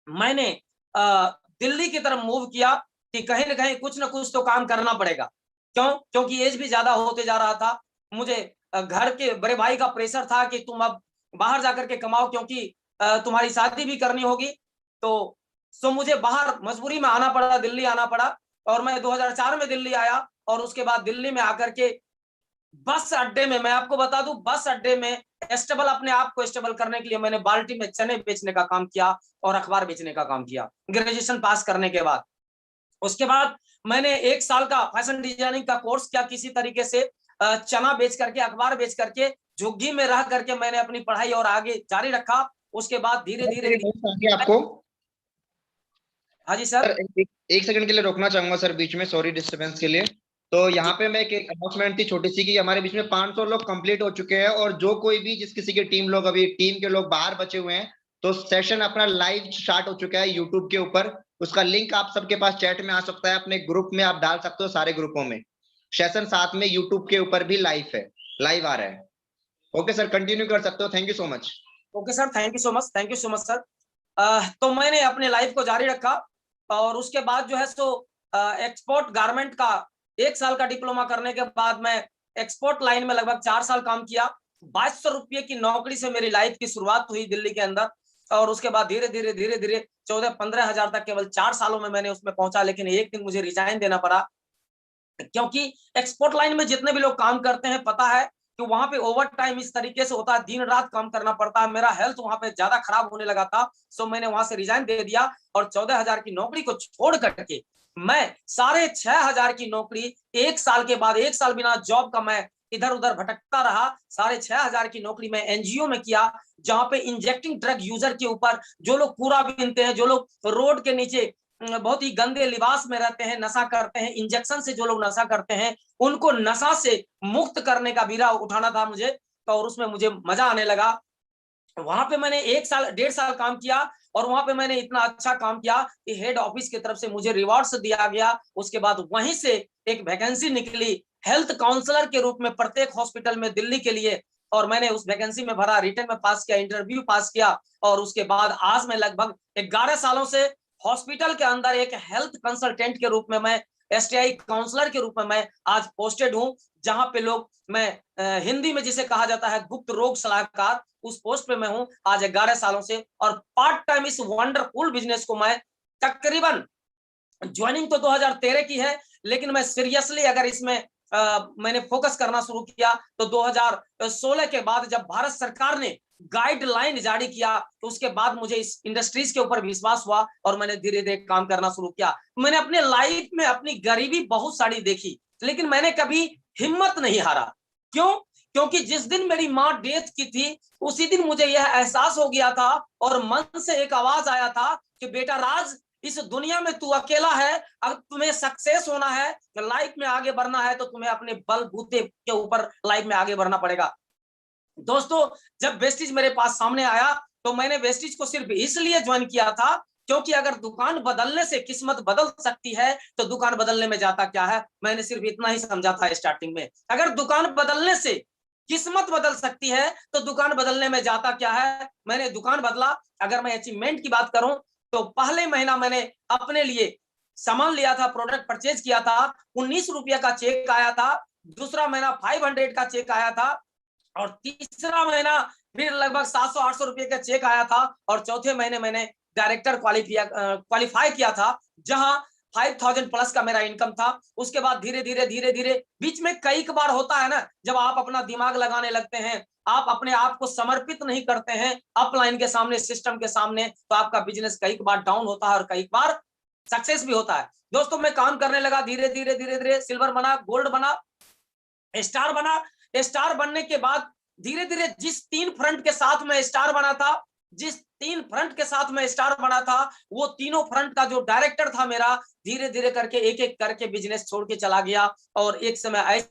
मैंने दिल्ली की तरफ मूव किया कि कहीं ना कहीं कुछ ना कुछ तो काम करना पड़ेगा। क्योंकि एज भी ज्यादा होते जा रहा था। मुझे घर के बड़े भाई का प्रेशर था कि तुम अब बाहर जाकर के कमाओ, क्योंकि तुम्हारी शादी भी करनी होगी। तो सो मुझे बाहर मजबूरी में आना पड़ा, दिल्ली आना पड़ा। और मैं 2004 में दिल्ली आया, और उसके बाद दिल्ली में आकर के बस अड्डे में, मैं आपको बता दूं, बस अड्डे में स्टेबल, अपने आप को स्टेबल करने के लिए मैंने बाल्टी में चने बेचने का काम किया और अखबार बेचने का काम किया, ग्रेजुएशन पास करने के बाद। उसके बाद मैंने 1 साल का फैशन डिजाइनिंग का कोर्स किया किसी तरीके से, चना बेच करके, अखबार बेच करके, झुग्गी में रह करके मैंने अपनी पढ़ाई और आगे जारी रखा। उसके बाद धीरे धीरे आपको हाँ जी सर। सर एक सेकंड के लिए रोकना चाहूंगा सर बीच में, सॉरी डिस्टरबेंस के लिए। तो यहाँ पे मैं एक अनाउंसमेंट थी छोटी सी कि हमारे बीच में 500 लोग कंप्लीट हो चुके हैं, और जो कोई भी जिस किसी के टीम लोग अभी टीम के लोग बाहर बचे हुए हैं, तो सेशन अपना लाइव स्टार्ट हो चुका है यूट्यूब के ऊपर। उसका लिंक आप सबके पास चैट में आ सकता है, अपने ग्रुप में आप डाल सकते हो, सारे ग्रुपों में सेशन साथ में यूट्यूब के ऊपर भी लाइव है, लाइव आ रहा है। ओके सर, कंटिन्यू कर सकते हो, thank you so much. Okay sir, thank you so much, thank you so much sir. तो मैंने अपने लाइफ को जारी रखा, और उसके बाद जो है सो एक्सपोर्ट गारमेंट का 1 साल का डिप्लोमा करने के बाद मैं एक्सपोर्ट लाइन में लगभग 4 साल काम किया। 2200 रुपये की नौकरी से मेरी लाइफ की शुरुआत हुई दिल्ली के अंदर, और उसके बाद धीरे धीरे धीरे धीरे 14-15 हजार तक केवल 4 सालों में मैंने उसमें पहुंचा। लेकिन एक दिन मुझे रिजाइन देना पड़ा, क्योंकि एक्सपोर्ट लाइन में जितने भी लोग काम करते हैं, पता है कि वहां पे ओवर टाइम इस तरीके से होता है, दिन रात काम करना पड़ता है। मेरा हेल्थ वहां पे ज्यादा खराब होने लगा था, सो मैंने वहां से रिजाइन दे दिया, और 14,000 की नौकरी को छोड़ करके मैं 6,500 की नौकरी 1 साल के बाद, 1 साल बिना जॉब का मैं इधर उधर भटकता रहा। 6,500 की नौकरी मैं एनजीओ में किया, जहां पे इंजेक्टिंग ड्रग यूजर के ऊपर, जो लोग कूड़ा बीनते हैं, जो लोग रोड के नीचे बहुत ही गंदे लिबास में रहते हैं, नशा करते हैं, इंजेक्शन से जो लोग नशा करते हैं, उनको नशा से मुक्त करने का बीड़ा उठाना था मुझे। तो और उसमें मुझे मजा आने लगा। वहां पे मैंने 1 साल 1.5 साल काम किया, और वहां पे मैंने इतना अच्छा काम किया कि हेड ऑफिस की तरफ से मुझे रिवॉर्ड्स दिया गया। उसके बाद वहीं से एक वैकेंसी निकली हेल्थ काउंसलर के रूप में प्रत्येक हॉस्पिटल में दिल्ली के लिए, और मैंने उस वैकेंसी में भरा, रिटर्न में पास किया, इंटरव्यू पास किया। और उसके बाद आज मैं लगभग 11 सालों से हॉस्पिटल के अंदर एक हेल्थ कंसल्टेंट के रूप में, मैं एसटीआई काउंसलर के रूप में मैं आज पोस्टेड हूं, जहां पे लोग, मैं हिंदी में जिसे कहा जाता है गुप्त रोग सलाहकार, उस पोस्ट पे मैं हूं आज 11 सालों से। और पार्ट टाइम इस वंडरफुल बिजनेस को मैं तकरीबन, ज्वाइनिंग तो 2013 की है, लेकिन मैं सीरियसली अगर इसमें मैंने फोकस करना शुरू किया तो 2016 के बाद, जब भारत सरकार ने गाइडलाइन जारी किया, तो उसके बाद मुझे इस इंडस्ट्रीज के ऊपर विश्वास हुआ, और मैंने धीरे धीरे काम करना शुरू किया। मैंने अपने लाइफ में अपनी गरीबी बहुत सारी देखी, लेकिन मैंने कभी हिम्मत नहीं हारा। क्यों? क्योंकि जिस दिन मेरी माँ डेथ की थी, उसी दिन मुझे यह एहसास हो गया था, और मन से एक आवाज आया था कि बेटा राज, इस दुनिया में तू अकेला है। अगर तुम्हें सक्सेस होना है, लाइफ में आगे बढ़ना है, तो तुम्हें अपने बलबूते के ऊपर लाइफ में आगे बढ़ना पड़ेगा। दोस्तों, जब वेस्टिज मेरे पास सामने आया, तो मैंने वेस्टिज को सिर्फ इसलिए ज्वाइन किया था क्योंकि अगर दुकान बदलने से किस्मत बदल सकती है, तो दुकान बदलने में जाता क्या है। मैंने सिर्फ इतना ही समझा था स्टार्टिंग में, अगर दुकान बदलने से किस्मत बदल सकती है, तो दुकान बदलने में जाता क्या है। मैंने दुकान बदला। अगर मैं अचीवमेंट की बात करूं, तो पहले महीना मैंने अपने लिए सामान लिया था, प्रोडक्ट परचेज किया था, 19 रुपये का चेक आया था। दूसरा महीना 500 का चेक आया था, और तीसरा महीना फिर लगभग 700-800 रुपये का चेक आया था। और चौथे महीने मैंने डायरेक्टर क्वालिफाई किया था, जहां 5,000 प्लस का मेरा इनकम था। उसके बाद धीरे धीरे धीरे धीरे बीच में कई बार होता है ना, जब आप अपना दिमाग लगाने लगते हैं, आप अपने आप को समर्पित नहीं करते हैं अपलाइन के सामने, सिस्टम के सामने, तो आपका बिजनेस कई बार डाउन होता है और कई बार सक्सेस भी होता है। दोस्तों, मैं काम करने लगा, धीरे धीरे धीरे धीरे सिल्वर बना, गोल्ड बना, स्टार बना। स्टार बनने के बाद धीरे धीरे जिस 3 फ्रंट के साथ में स्टार बना था, जिस 3 फ्रंट के साथ में स्टार बना था, वो तीनों फ्रंट का जो डायरेक्टर था मेरा, धीरे धीरे करके एक एक करके बिजनेस छोड़ के चला गया। और एक समय ऐसा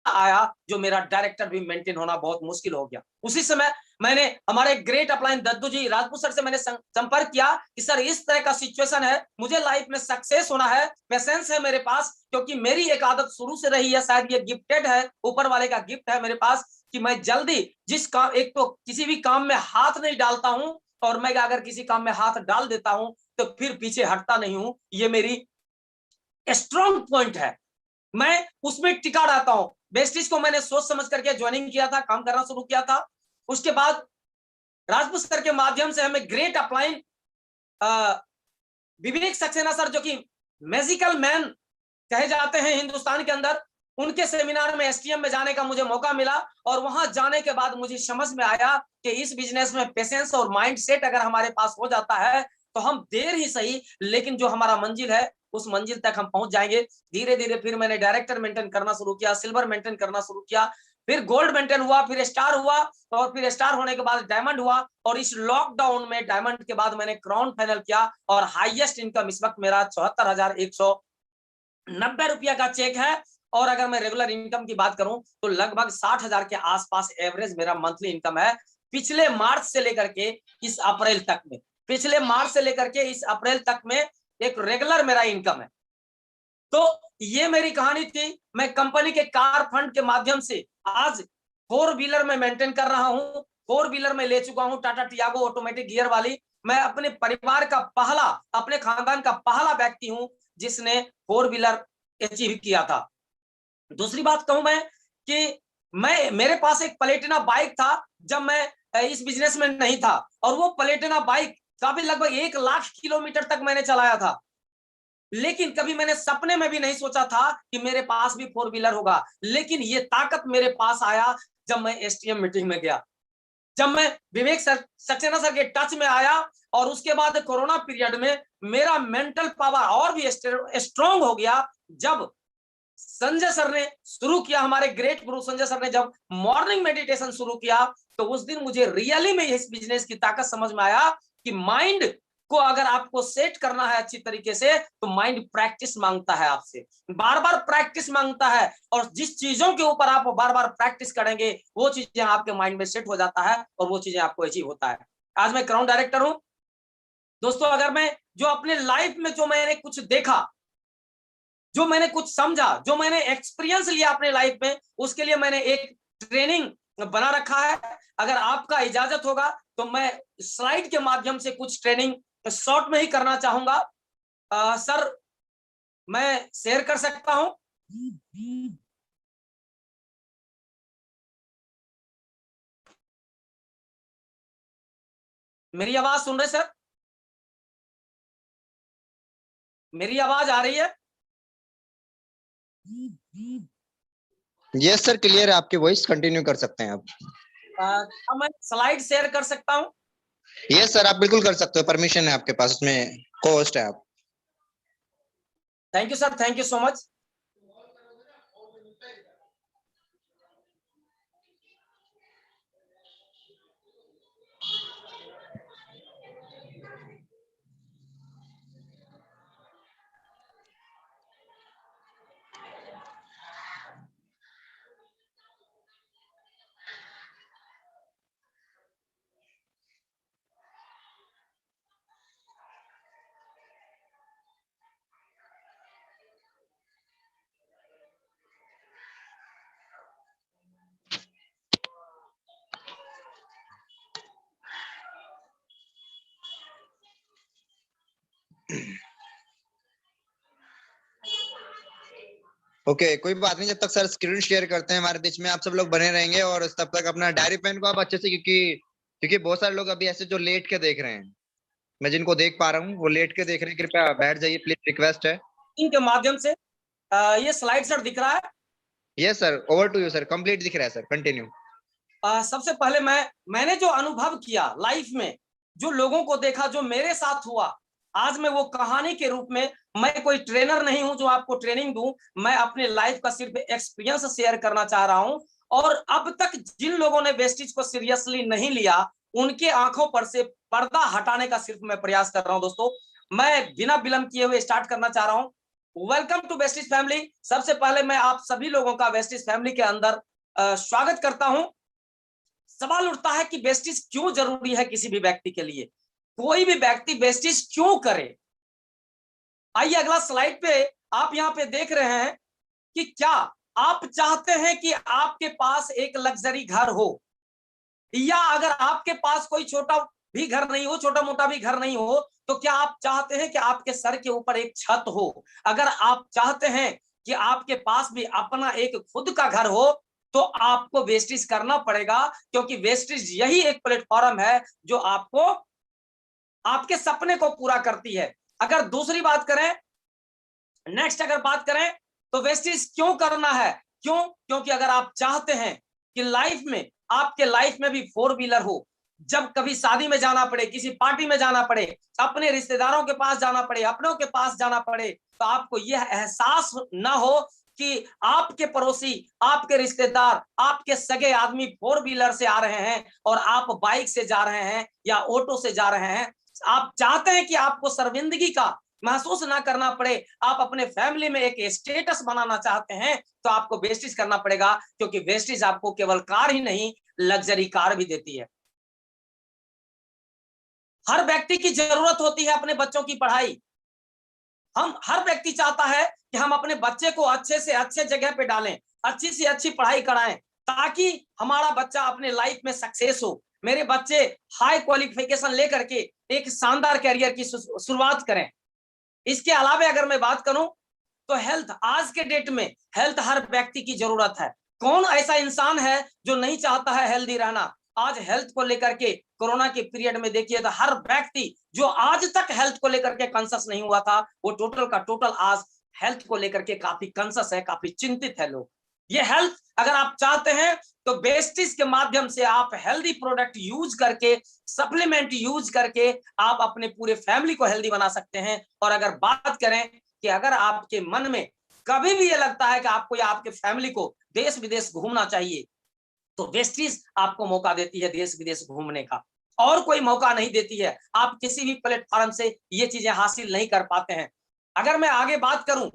आया जो मेरा डायरेक्टर भी मेंटेन होना बहुत मुश्किल हो गया। उसी समय मैंने हमारे ग्रेट अपलाइन दद्दू जी राजपूत सर से मैंने संपर्क किया कि सर इस तरह का सिचुएशन है, मुझे लाइफ में सक्सेस होना है, पेशेंस है मेरे पास, क्योंकि मेरी एक आदत शुरू से रही है, शायद ये गिफ्टेड है, ऊपर वाले का गिफ्ट है मेरे पास, कि मैं जल्दी जिस काम, एक तो किसी भी काम में हाथ नहीं डालता हूं, और मैं अगर किसी काम में हाथ डाल देता हूं तो फिर पीछे हटता नहीं हूं। ये मेरी स्ट्रॉन्ग पॉइंट है, मैं उसमें टिका रहता हूं। वेस्टिज को मैंने सोच समझ करके ज्वाइनिंग किया था, काम करना शुरू किया था। उसके बाद राजपूत सर के माध्यम से हमें ग्रेट अपलाइन विवेक सक्सेना सर, जो कि मैजिकल मैन कहे जाते हैं हिंदुस्तान के अंदर, उनके सेमिनार में एसटीएम में जाने का मुझे मौका मिला। और वहां जाने के बाद मुझे समझ में आया कि इस बिजनेस में पेशेंस और माइंड सेट अगर हमारे पास हो जाता है तो हम देर ही सही लेकिन जो हमारा मंजिल है उस मंजिल तक हम पहुंच जाएंगे। धीरे धीरे फिर मैंने डायरेक्टर मेंटेन करना शुरू किया, सिल्वर मेंटेन करना शुरू किया, फिर गोल्ड मेंटेन हुआ, फिर स्टार हुआ, और फिर स्टार होने के बाद डायमंड हुआ। और इस लॉकडाउन में डायमंड के बाद मैंने क्राउन फाइनल किया और हाईएस्ट इनकम इस वक्त मेरा 74,190 रुपया का चेक है। और अगर मैं रेगुलर इनकम की बात करूं तो लगभग 60,000 के आसपास एवरेज मेरा मंथली इनकम है। पिछले मार्च से लेकर के इस अप्रैल तक में, पिछले मार्च से लेकर के इस अप्रैल तक में एक रेगुलर मेरा इनकम है। तो ये मेरी कहानी थी। मैं कंपनी के कार फंड के माध्यम से आज 4 व्हीलर में मेंटेन कर रहा हूं। 4 व्हीलर में ले चुका हूं, टाटा टियागो ऑटोमेटिक गियर वाली। मैं अपने परिवार का पहला, अपने खानदान का पहला व्यक्ति हूं जिसने 4 व्हीलर अचीव किया था। दूसरी बात कहूं मैं कि मेरे पास एक प्लेटिना बाइक था जब मैं इस बिजनेस में नहीं था, और वो प्लेटिना बाइक का भी लगभग 1 लाख किलोमीटर तक मैंने चलाया था। लेकिन कभी मैंने सपने में भी नहीं सोचा था कि मेरे पास भी 4 व्हीलर होगा। लेकिन ये ताकत मेरे पास आया जब मैं एसटीएम मीटिंग में गया, जब मैं विवेक सक्सेना सर के टच में आया, और उसके बाद कोरोना पीरियड में मेरा मेंटल पावर और भी स्ट्रांग हो गया। जब संजय सर ने शुरू किया, हमारे ग्रेट गुरु संजय सर ने जब मॉर्निंग मेडिटेशन शुरू किया, तो उस दिन मुझे रियली में इस बिजनेस की ताकत समझ में आया कि माइंड को अगर आपको सेट करना है अच्छी तरीके से तो माइंड प्रैक्टिस मांगता है, आपसे बार बार प्रैक्टिस मांगता है। और जिस चीजों के ऊपर आप बार बार प्रैक्टिस करेंगे वो चीजें आपके माइंड में सेट हो जाता है और वो चीजें आपको अचीव होता है। आज मैं क्राउन डायरेक्टर हूं दोस्तों। अगर मैं जो अपने लाइफ में जो मैंने कुछ देखा, जो मैंने कुछ समझा, जो मैंने एक्सपीरियंस लिया अपने लाइफ में, उसके लिए मैंने एक ट्रेनिंग बना रखा है। अगर आपका इजाजत होगा तो मैं स्लाइड के माध्यम से कुछ ट्रेनिंग शॉर्ट में ही करना चाहूंगा। सर, मैं शेयर कर सकता हूं? मेरी आवाज सुन रहे सर? मेरी आवाज आ रही है? यस सर, क्लियर है आपकी वॉइस, कंटिन्यू कर सकते हैं आप। मैं स्लाइड शेयर कर सकता हूं? यस सर, आप बिल्कुल कर सकते हो, परमिशन है आपके पास, उसमें को होस्ट है आप। Thank you sir, thank you so much. Okay कोई बात नहीं, जब तक सर स्क्रीन शेयर करते हैं हमारे बीच में आप सब लोग बने रहेंगे, और तब तक अपना डायरी पेन को आप अच्छे से, क्योंकि बहुत सारे लोग अभी ऐसे जो लेट के देख रहे हैं, मैं जिनको देख पा रहा हूँ वो लेट के देख रहे हैं, कृपया बैठ जाइए प्लीज, रिक्वेस्ट है। इनके माध्यम से ये स्लाइड सर दिख रहा है? Yes sir, over to you sir, complete दिख रहा है सर, कंटिन्यू। सबसे पहले मैंने जो अनुभव किया लाइफ में, जो लोगों को देखा, जो मेरे साथ हुआ, आज मैं वो कहानी के रूप में, मैं कोई ट्रेनर नहीं हूं जो आपको ट्रेनिंग दूं, मैं अपने लाइफ का सिर्फ एक्सपीरियंस शेयर करना चाह रहा हूं। और अब तक जिन लोगों ने वेस्टिज को सीरियसली नहीं लिया, उनके आंखों पर से पर्दा हटाने का सिर्फ मैं प्रयास कर रहा हूं दोस्तों। मैं बिना विलंब किए हुए स्टार्ट करना चाह रहा हूं। Welcome to Vestige family. सबसे पहले मैं आप सभी लोगों का वेस्टिज फैमिली के अंदर स्वागत करता हूं। सवाल उठता है कि वेस्टिज क्यों जरूरी है किसी भी व्यक्ति के लिए, कोई भी व्यक्ति वेस्टिज क्यों करे। आइए अगला स्लाइड पे आप यहां पे देख रहे हैं कि क्या आप चाहते हैं कि आपके पास एक लग्जरी घर हो, या अगर आपके पास कोई छोटा भी घर नहीं हो, छोटा मोटा भी घर नहीं हो, तो क्या आप चाहते हैं कि आपके सर के ऊपर एक छत हो? अगर आप चाहते हैं कि आपके पास भी अपना एक खुद का घर हो, तो आपको वेस्टेज करना पड़ेगा, क्योंकि वेस्टेज यही एक प्लेटफॉर्म है जो आपको आपके सपने को पूरा करती है। अगर दूसरी बात करें, नेक्स्ट अगर बात करें, तो वेस्टेज क्यों करना है? क्यों? क्योंकि अगर आप चाहते हैं कि लाइफ में, आपके लाइफ में भी फोर व्हीलर हो, जब कभी शादी में जाना पड़े, किसी पार्टी में जाना पड़े, अपने रिश्तेदारों के पास जाना पड़े, अपनों के पास जाना पड़े, तो आपको यह एहसास ना हो कि आपके पड़ोसी, आपके रिश्तेदार, आपके सगे आदमी फोर व्हीलर से आ रहे हैं और आप बाइक से जा रहे हैं या ऑटो से जा रहे हैं। आप चाहते हैं कि आपको शर्मिंदगी का महसूस ना करना पड़े, आप अपने फैमिली में एक स्टेटस बनाना चाहते हैं, तो आपको वेस्टेज करना पड़ेगा, क्योंकि वेस्टेज आपको केवल कार ही नहीं, लग्जरी कार भी देती है। हर व्यक्ति की जरूरत होती है अपने बच्चों की पढ़ाई। हम हर व्यक्ति चाहता है कि हम अपने बच्चे को अच्छे से अच्छे जगह पे डालें, अच्छी से अच्छी पढ़ाई कराएं, ताकि हमारा बच्चा अपने लाइफ में सक्सेस हो, मेरे बच्चे हाई क्वालिफिकेशन लेकर के एक शानदार कैरियर की शुरुआत करें। इसके अलावा अगर मैं बात करूं, तो हेल्थ, आज के डेट में हेल्थ हर व्यक्ति की जरूरत है। कौन ऐसा इंसान है जो नहीं चाहता है हेल्दी रहना? आज हेल्थ को लेकर के कोरोना के पीरियड में देखिए तो हर व्यक्ति जो आज तक हेल्थ को लेकर के कॉन्शियस नहीं हुआ था, वो टोटल का टोटल आज हेल्थ को लेकर के काफी कॉन्शियस है, काफी चिंतित है लोग। ये हेल्थ अगर आप चाहते हैं, तो वेस्टेज के माध्यम से आप हेल्दी प्रोडक्ट यूज करके, सप्लीमेंट यूज करके आप अपने पूरे फैमिली को हेल्दी बना सकते हैं। और अगर बात करें कि अगर आपके मन में कभी भी ये लगता है कि आपको या आपके फैमिली को देश विदेश घूमना चाहिए, तो वेस्टेज आपको मौका देती है देश विदेश घूमने का, और कोई मौका नहीं देती है। आप किसी भी प्लेटफॉर्म से ये चीजें हासिल नहीं कर पाते हैं। अगर मैं आगे बात करूं,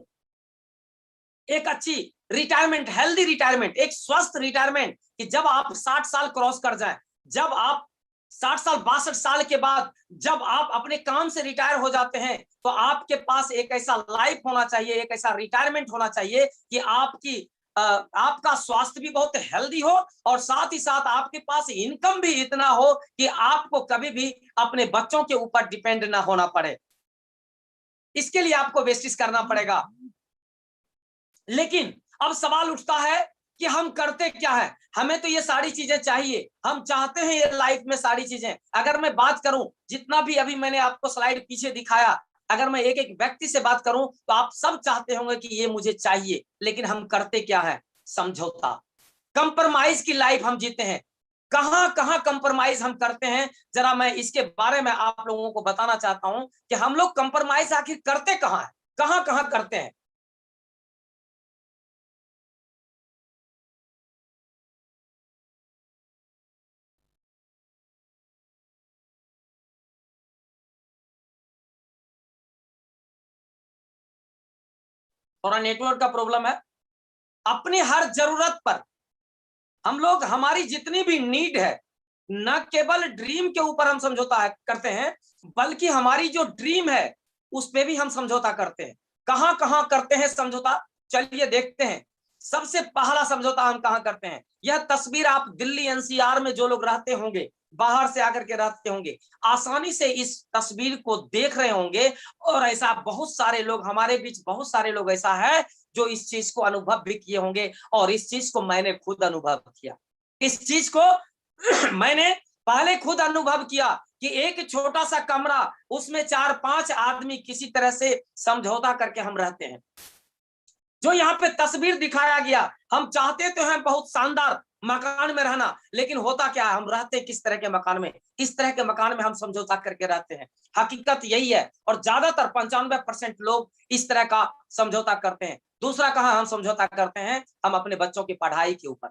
एक अच्छी रिटायरमेंट, हेल्दी रिटायरमेंट, एक स्वस्थ रिटायरमेंट, कि जब आप 60 साल क्रॉस कर जाएं, जब आप 60 साल 62 साल के बाद जब आप अपने काम से रिटायर हो जाते हैं, तो आपके पास एक ऐसा लाइफ होना चाहिए, एक ऐसा रिटायरमेंट होना चाहिए कि आपका स्वास्थ्य भी बहुत हेल्दी हो, और साथ ही साथ आपके पास इनकम भी इतना हो कि आपको कभी भी अपने बच्चों के ऊपर डिपेंड ना होना पड़े। इसके लिए आपको वेस्टेज करना पड़ेगा। लेकिन अब सवाल उठता है कि हम करते क्या है? हमें तो ये सारी चीजें चाहिए, हम चाहते हैं ये लाइफ में सारी चीजें। अगर मैं बात करूं, जितना भी अभी मैंने आपको स्लाइड पीछे दिखाया, अगर मैं एक एक व्यक्ति से बात करूं, तो आप सब चाहते होंगे कि ये मुझे चाहिए, लेकिन हम करते क्या है? समझौता, कंप्रोमाइज की लाइफ हम जीते हैं। कहां कहां कंप्रोमाइज हम करते हैं, जरा मैं इसके बारे में आप लोगों को बताना चाहता हूं कि हम लोग कंप्रोमाइज आखिर करते कहां है, कहां कहां करते हैं। थोड़ा नेटवर्क का प्रॉब्लम है। अपनी हर जरूरत पर हम लोग, हमारी जितनी भी नीड है, न केवल ड्रीम के ऊपर हम समझौता करते हैं, बल्कि हमारी जो ड्रीम है उस पे भी हम समझौता करते हैं। कहां कहां करते हैं समझौता? चलिए देखते हैं। सबसे पहला समझौता हम कहां करते हैं? यह तस्वीर आप दिल्ली एनसीआर में जो लोग रहते होंगे, बाहर से आकर के रहते होंगे, आसानी से इस तस्वीर को देख रहे होंगे। और ऐसा बहुत सारे लोग हमारे बीच, बहुत सारे लोग ऐसा है जो इस चीज को अनुभव भी किए होंगे, और इस चीज को मैंने खुद अनुभव किया। इस चीज को मैंने पहले खुद अनुभव किया कि एक छोटा सा कमरा, उसमें 4-5 आदमी किसी तरह से समझौता करके हम रहते हैं। जो यहाँ पे तस्वीर दिखाया गया, हम चाहते तो हैं बहुत शानदार मकान में रहना, लेकिन होता क्या है? हम रहते किस तरह के मकान में? इस तरह के मकान में हम समझौता करके रहते हैं। हकीकत यही है, और ज्यादातर 95% लोग इस तरह का समझौता करते हैं। दूसरा कहाँ हम समझौता करते हैं? हम अपने बच्चों की पढ़ाई के ऊपर।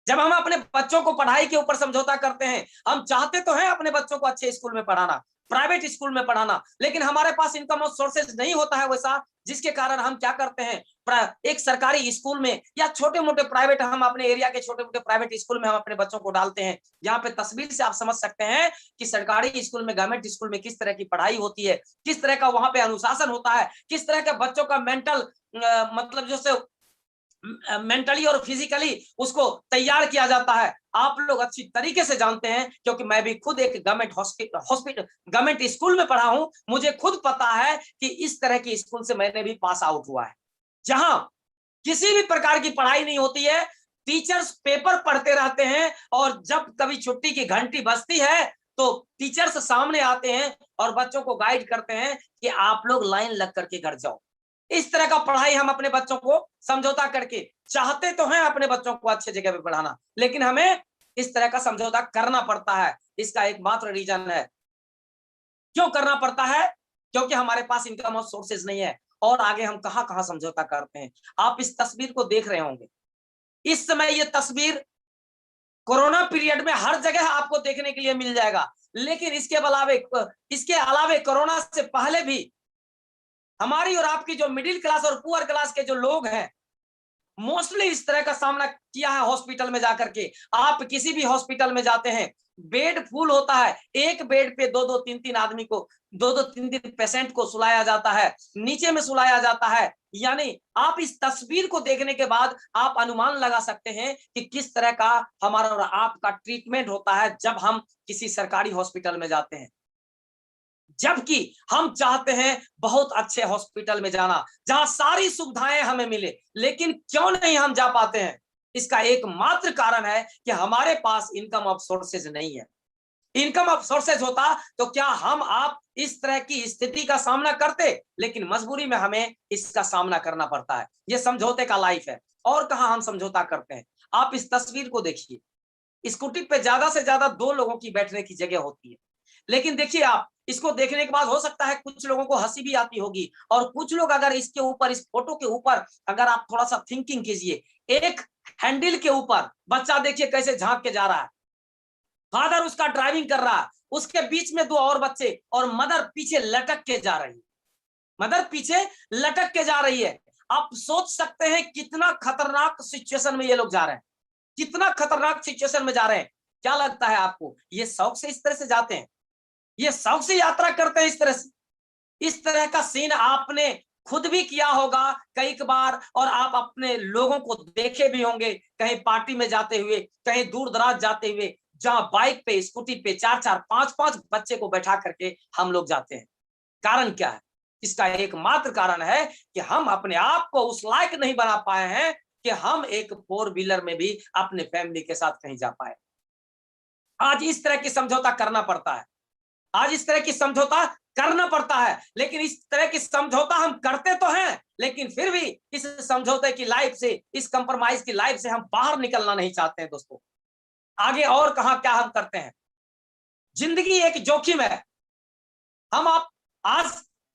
जब हम अपने बच्चों को पढ़ाई के ऊपर समझौता करते हैं, हम चाहते तो हैं अपने बच्चों को अच्छे स्कूल में पढ़ाना, प्राइवेट स्कूल में पढ़ाना, लेकिन हमारे पास इनकम और सोर्सेज नहीं होता है वैसा, जिसके कारण हम क्या करते हैं? एक सरकारी स्कूल में या छोटे मोटे प्राइवेट, हम अपने एरिया के छोटे मोटे प्राइवेट स्कूल में हम अपने बच्चों को डालते हैं। यहाँ पे तस्वीर से आप समझ सकते हैं कि सरकारी स्कूल में, गवर्नमेंट स्कूल में किस तरह की पढ़ाई होती है, किस तरह का वहां पे अनुशासन होता है, किस तरह के बच्चों का मेंटल मतलब जैसे मेंटली और फिजिकली उसको तैयार किया जाता है। आप लोग अच्छी तरीके से जानते हैं, क्योंकि मैं भी खुद एक गवर्नमेंट स्कूल में पढ़ा हूं। मुझे खुद पता है कि इस तरह की स्कूल से मैंने भी पास आउट हुआ है, जहां किसी भी प्रकार की पढ़ाई नहीं होती है। टीचर्स पेपर पढ़ते रहते हैं, और जब कभी छुट्टी की घंटी बजती है तो टीचर्स सामने आते हैं और बच्चों को गाइड करते हैं कि आप लोग लाइन लग करके घर जाओ। इस तरह का पढ़ाई हम अपने बच्चों को समझौता करके, चाहते तो हैं अपने बच्चों को अच्छे जगह पे पढ़ाना, लेकिन हमें इस तरह का समझौता करना पड़ता है। इसका एकमात्र रीजन है, क्यों करना पड़ता है? क्योंकि हमारे पास इनकम और सोर्सेज नहीं है। और आगे हम कहां कहां समझौता करते हैं। आप इस तस्वीर को देख रहे होंगे। इस समय ये तस्वीर कोरोना पीरियड में हर जगह आपको देखने के लिए मिल जाएगा, लेकिन इसके अलावे कोरोना से पहले भी हमारी और आपकी जो मिडिल क्लास और पुअर क्लास के जो लोग हैं, मोस्टली इस तरह का सामना किया है हॉस्पिटल में जाकर के। आप किसी भी हॉस्पिटल में जाते हैं, बेड फुल होता है। एक बेड पे दो दो तीन तीन आदमी को, दो दो तीन तीन पेशेंट को सुलाया जाता है, नीचे में सुलाया जाता है। यानी आप इस तस्वीर को देखने के बाद आप अनुमान लगा सकते हैं कि किस तरह का हमारा और आपका ट्रीटमेंट होता है जब हम किसी सरकारी हॉस्पिटल में जाते हैं। जबकि हम चाहते हैं बहुत अच्छे हॉस्पिटल में जाना, जहां सारी सुविधाएं हमें मिले, लेकिन क्यों नहीं हम जा पाते हैं? इसका एकमात्र कारण है कि हमारे पास इनकम ऑफ सोर्सेज नहीं है। इनकम ऑफ सोर्सेज होता तो क्या हम आप इस तरह की स्थिति का सामना करते? लेकिन मजबूरी में हमें इसका सामना करना पड़ता है। ये समझौते का लाइफ है। और कहां हम समझौता करते हैं? आप इस तस्वीर को देखिए। स्कूटी पे ज्यादा से ज्यादा 2 लोगों की बैठने की जगह होती है, लेकिन देखिए आप इसको देखने के बाद हो सकता है कुछ लोगों को हंसी भी आती होगी, और कुछ लोग अगर इसके ऊपर, इस फोटो के ऊपर अगर आप थोड़ा सा थिंकिंग कीजिए, एक हैंडल के ऊपर बच्चा देखिए कैसे झांक के जा रहा है, फादर उसका ड्राइविंग कर रहा है, उसके बीच में 2 और बच्चे, और मदर पीछे लटक के जा रही है। मदर पीछे लटक के जा रही है। आप सोच सकते हैं कितना खतरनाक सिचुएशन में ये लोग जा रहे हैं, कितना खतरनाक सिचुएशन में जा रहे हैं। क्या लगता है आपको, ये शौक से इस तरह से जाते हैं? ये शौक से यात्रा करते हैं इस तरह से? इस तरह का सीन आपने खुद भी किया होगा कई बार, और आप अपने लोगों को देखे भी होंगे कहीं पार्टी में जाते हुए, कहीं दूर दराज जाते हुए, जहां बाइक पे, स्कूटी पे 4-4, 5-5 बच्चे को बैठा करके हम लोग जाते हैं। कारण क्या है? इसका एकमात्र कारण है कि हम अपने आप को उस लायक नहीं बना पाए हैं कि हम एक 4 व्हीलर में भी अपने फैमिली के साथ कहीं जा पाए। आज इस तरह की समझौता करना पड़ता है। आज इस तरह की समझौता करना पड़ता है, लेकिन इस तरह की समझौता हम करते तो हैं, लेकिन फिर भी इस समझौते की लाइफ से, इस कंप्रोमाइज की लाइफ से हम बाहर निकलना नहीं चाहते हैं दोस्तों। आगे और कहां क्या हम करते हैं? जिंदगी एक जोखिम है। हम आप आज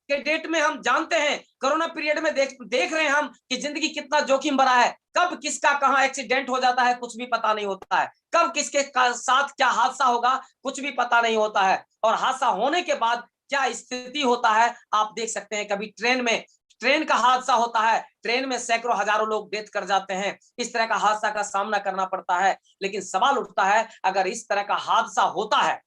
के डेट में हम जानते हैं, कोरोना पीरियड में देख रहे हैं हम कि जिंदगी कितना जोखिम भरा है। कब किसका कहां एक्सीडेंट हो जाता है कुछ भी पता नहीं होता है, कब किसके साथ क्या हादसा होगा कुछ भी पता नहीं होता है, और हादसा होने के बाद क्या स्थिति होता है आप देख सकते हैं। कभी ट्रेन का हादसा होता है, ट्रेन में सैकड़ों हजारों लोग डेथ कर जाते हैं। इस तरह का हादसा का सामना करना पड़ता है। लेकिन सवाल उठता है, अगर इस तरह का हादसा होता है